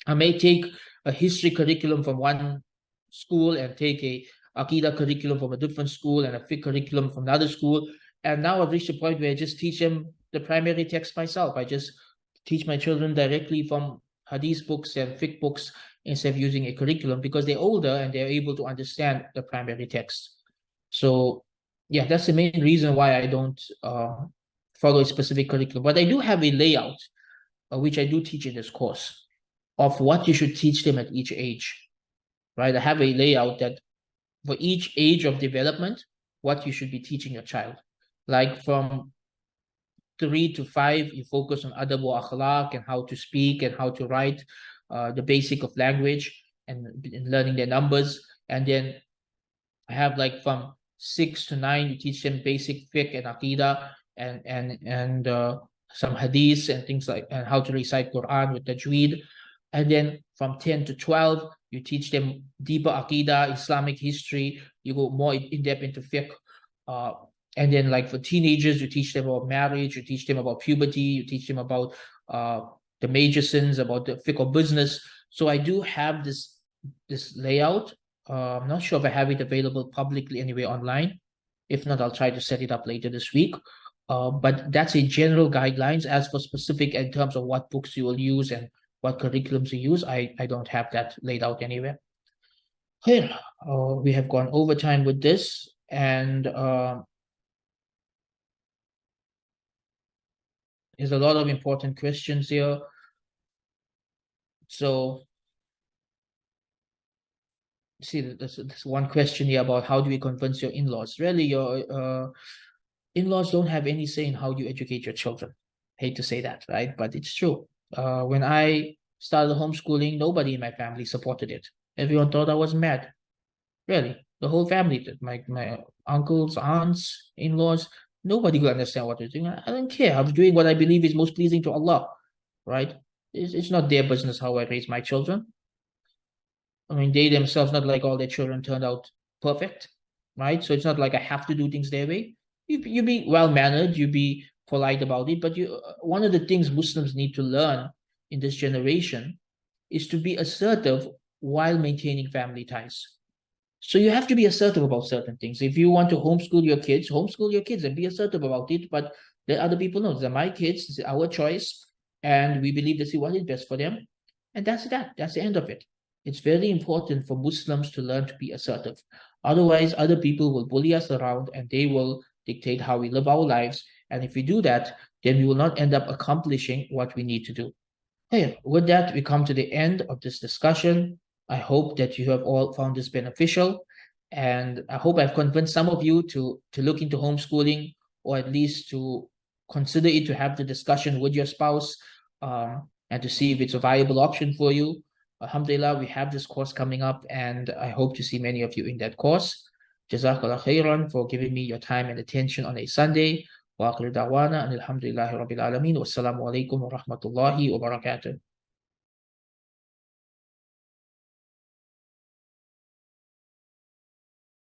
I may take a history curriculum from one school and take a Aqidah curriculum from a different school and a fiqh curriculum from another school. And now I've reached a point where I just teach them the primary text myself. I just teach my children directly from hadith books and fiqh books instead of using a curriculum, because they're older and they're able to understand the primary text. So yeah, that's the main reason why I don't follow a specific curriculum. But I do have a layout, which I do teach in this course, of what you should teach them at each age, right? I have a layout that for each age of development, what you should be teaching your child. Like from 3 to 5, you focus on adab wa akhlaq and how to speak and how to write, the basic of language and learning their numbers. And then I have like from 6 to 9, you teach them basic fiqh and aqidah and some hadiths and things like, and how to recite Quran with tajweed. And then from 10 to 12, you teach them deeper aqidah, Islamic history. You go more in depth into fiqh. And then like for teenagers, you teach them about marriage, you teach them about puberty, you teach them about the major sins, about the fiqh of business. So I do have this layout. I'm not sure if I have it available publicly anyway online. If not, I'll try to set it up later this week. But that's a general guidelines. As for specific in terms of what books you will use and what curriculums you use, I don't have that laid out anywhere. Here, we have gone over time with this, and there's a lot of important questions here. So, see, there's one question here about how do we convince your in-laws? Really, your in-laws don't have any say in how you educate your children. Hate to say that, right? But it's true. When I started homeschooling, nobody in my family supported it. Everyone thought I was mad. Really, the whole family did. My uncles, aunts, in-laws, nobody could understand what I was doing. I don't care. I was doing what I believe is most pleasing to Allah, right? It's not their business how I raise my children. I mean, they themselves, not like all their children turned out perfect, right? So it's not like I have to do things their way. You be well-mannered, you be polite about it, but one of the things Muslims need to learn in this generation is to be assertive while maintaining family ties. So you have to be assertive about certain things. If you want to homeschool your kids and be assertive about it, but let other people know they're my kids, this is our choice, and we believe this is what is best for them. And that's that. That's the end of it. It's very important for Muslims to learn to be assertive. Otherwise, other people will bully us around and they will dictate how we live our lives. And if we do that, then we will not end up accomplishing what we need to do. Hey, with that, we come to the end of this discussion. I hope that you have all found this beneficial, and I hope I've convinced some of you to look into homeschooling, or at least to consider it, to have the discussion with your spouse, and to see if it's a viable option for you. Alhamdulillah, we have this course coming up, and I hope to see many of you in that course. Jazakallah khairan for giving me your time and attention on a Sunday. Wa akhir da'wana and alhamdulillahi rabbil alameen. Wassalamu alaikum wa rahmatullahi wa barakatuh.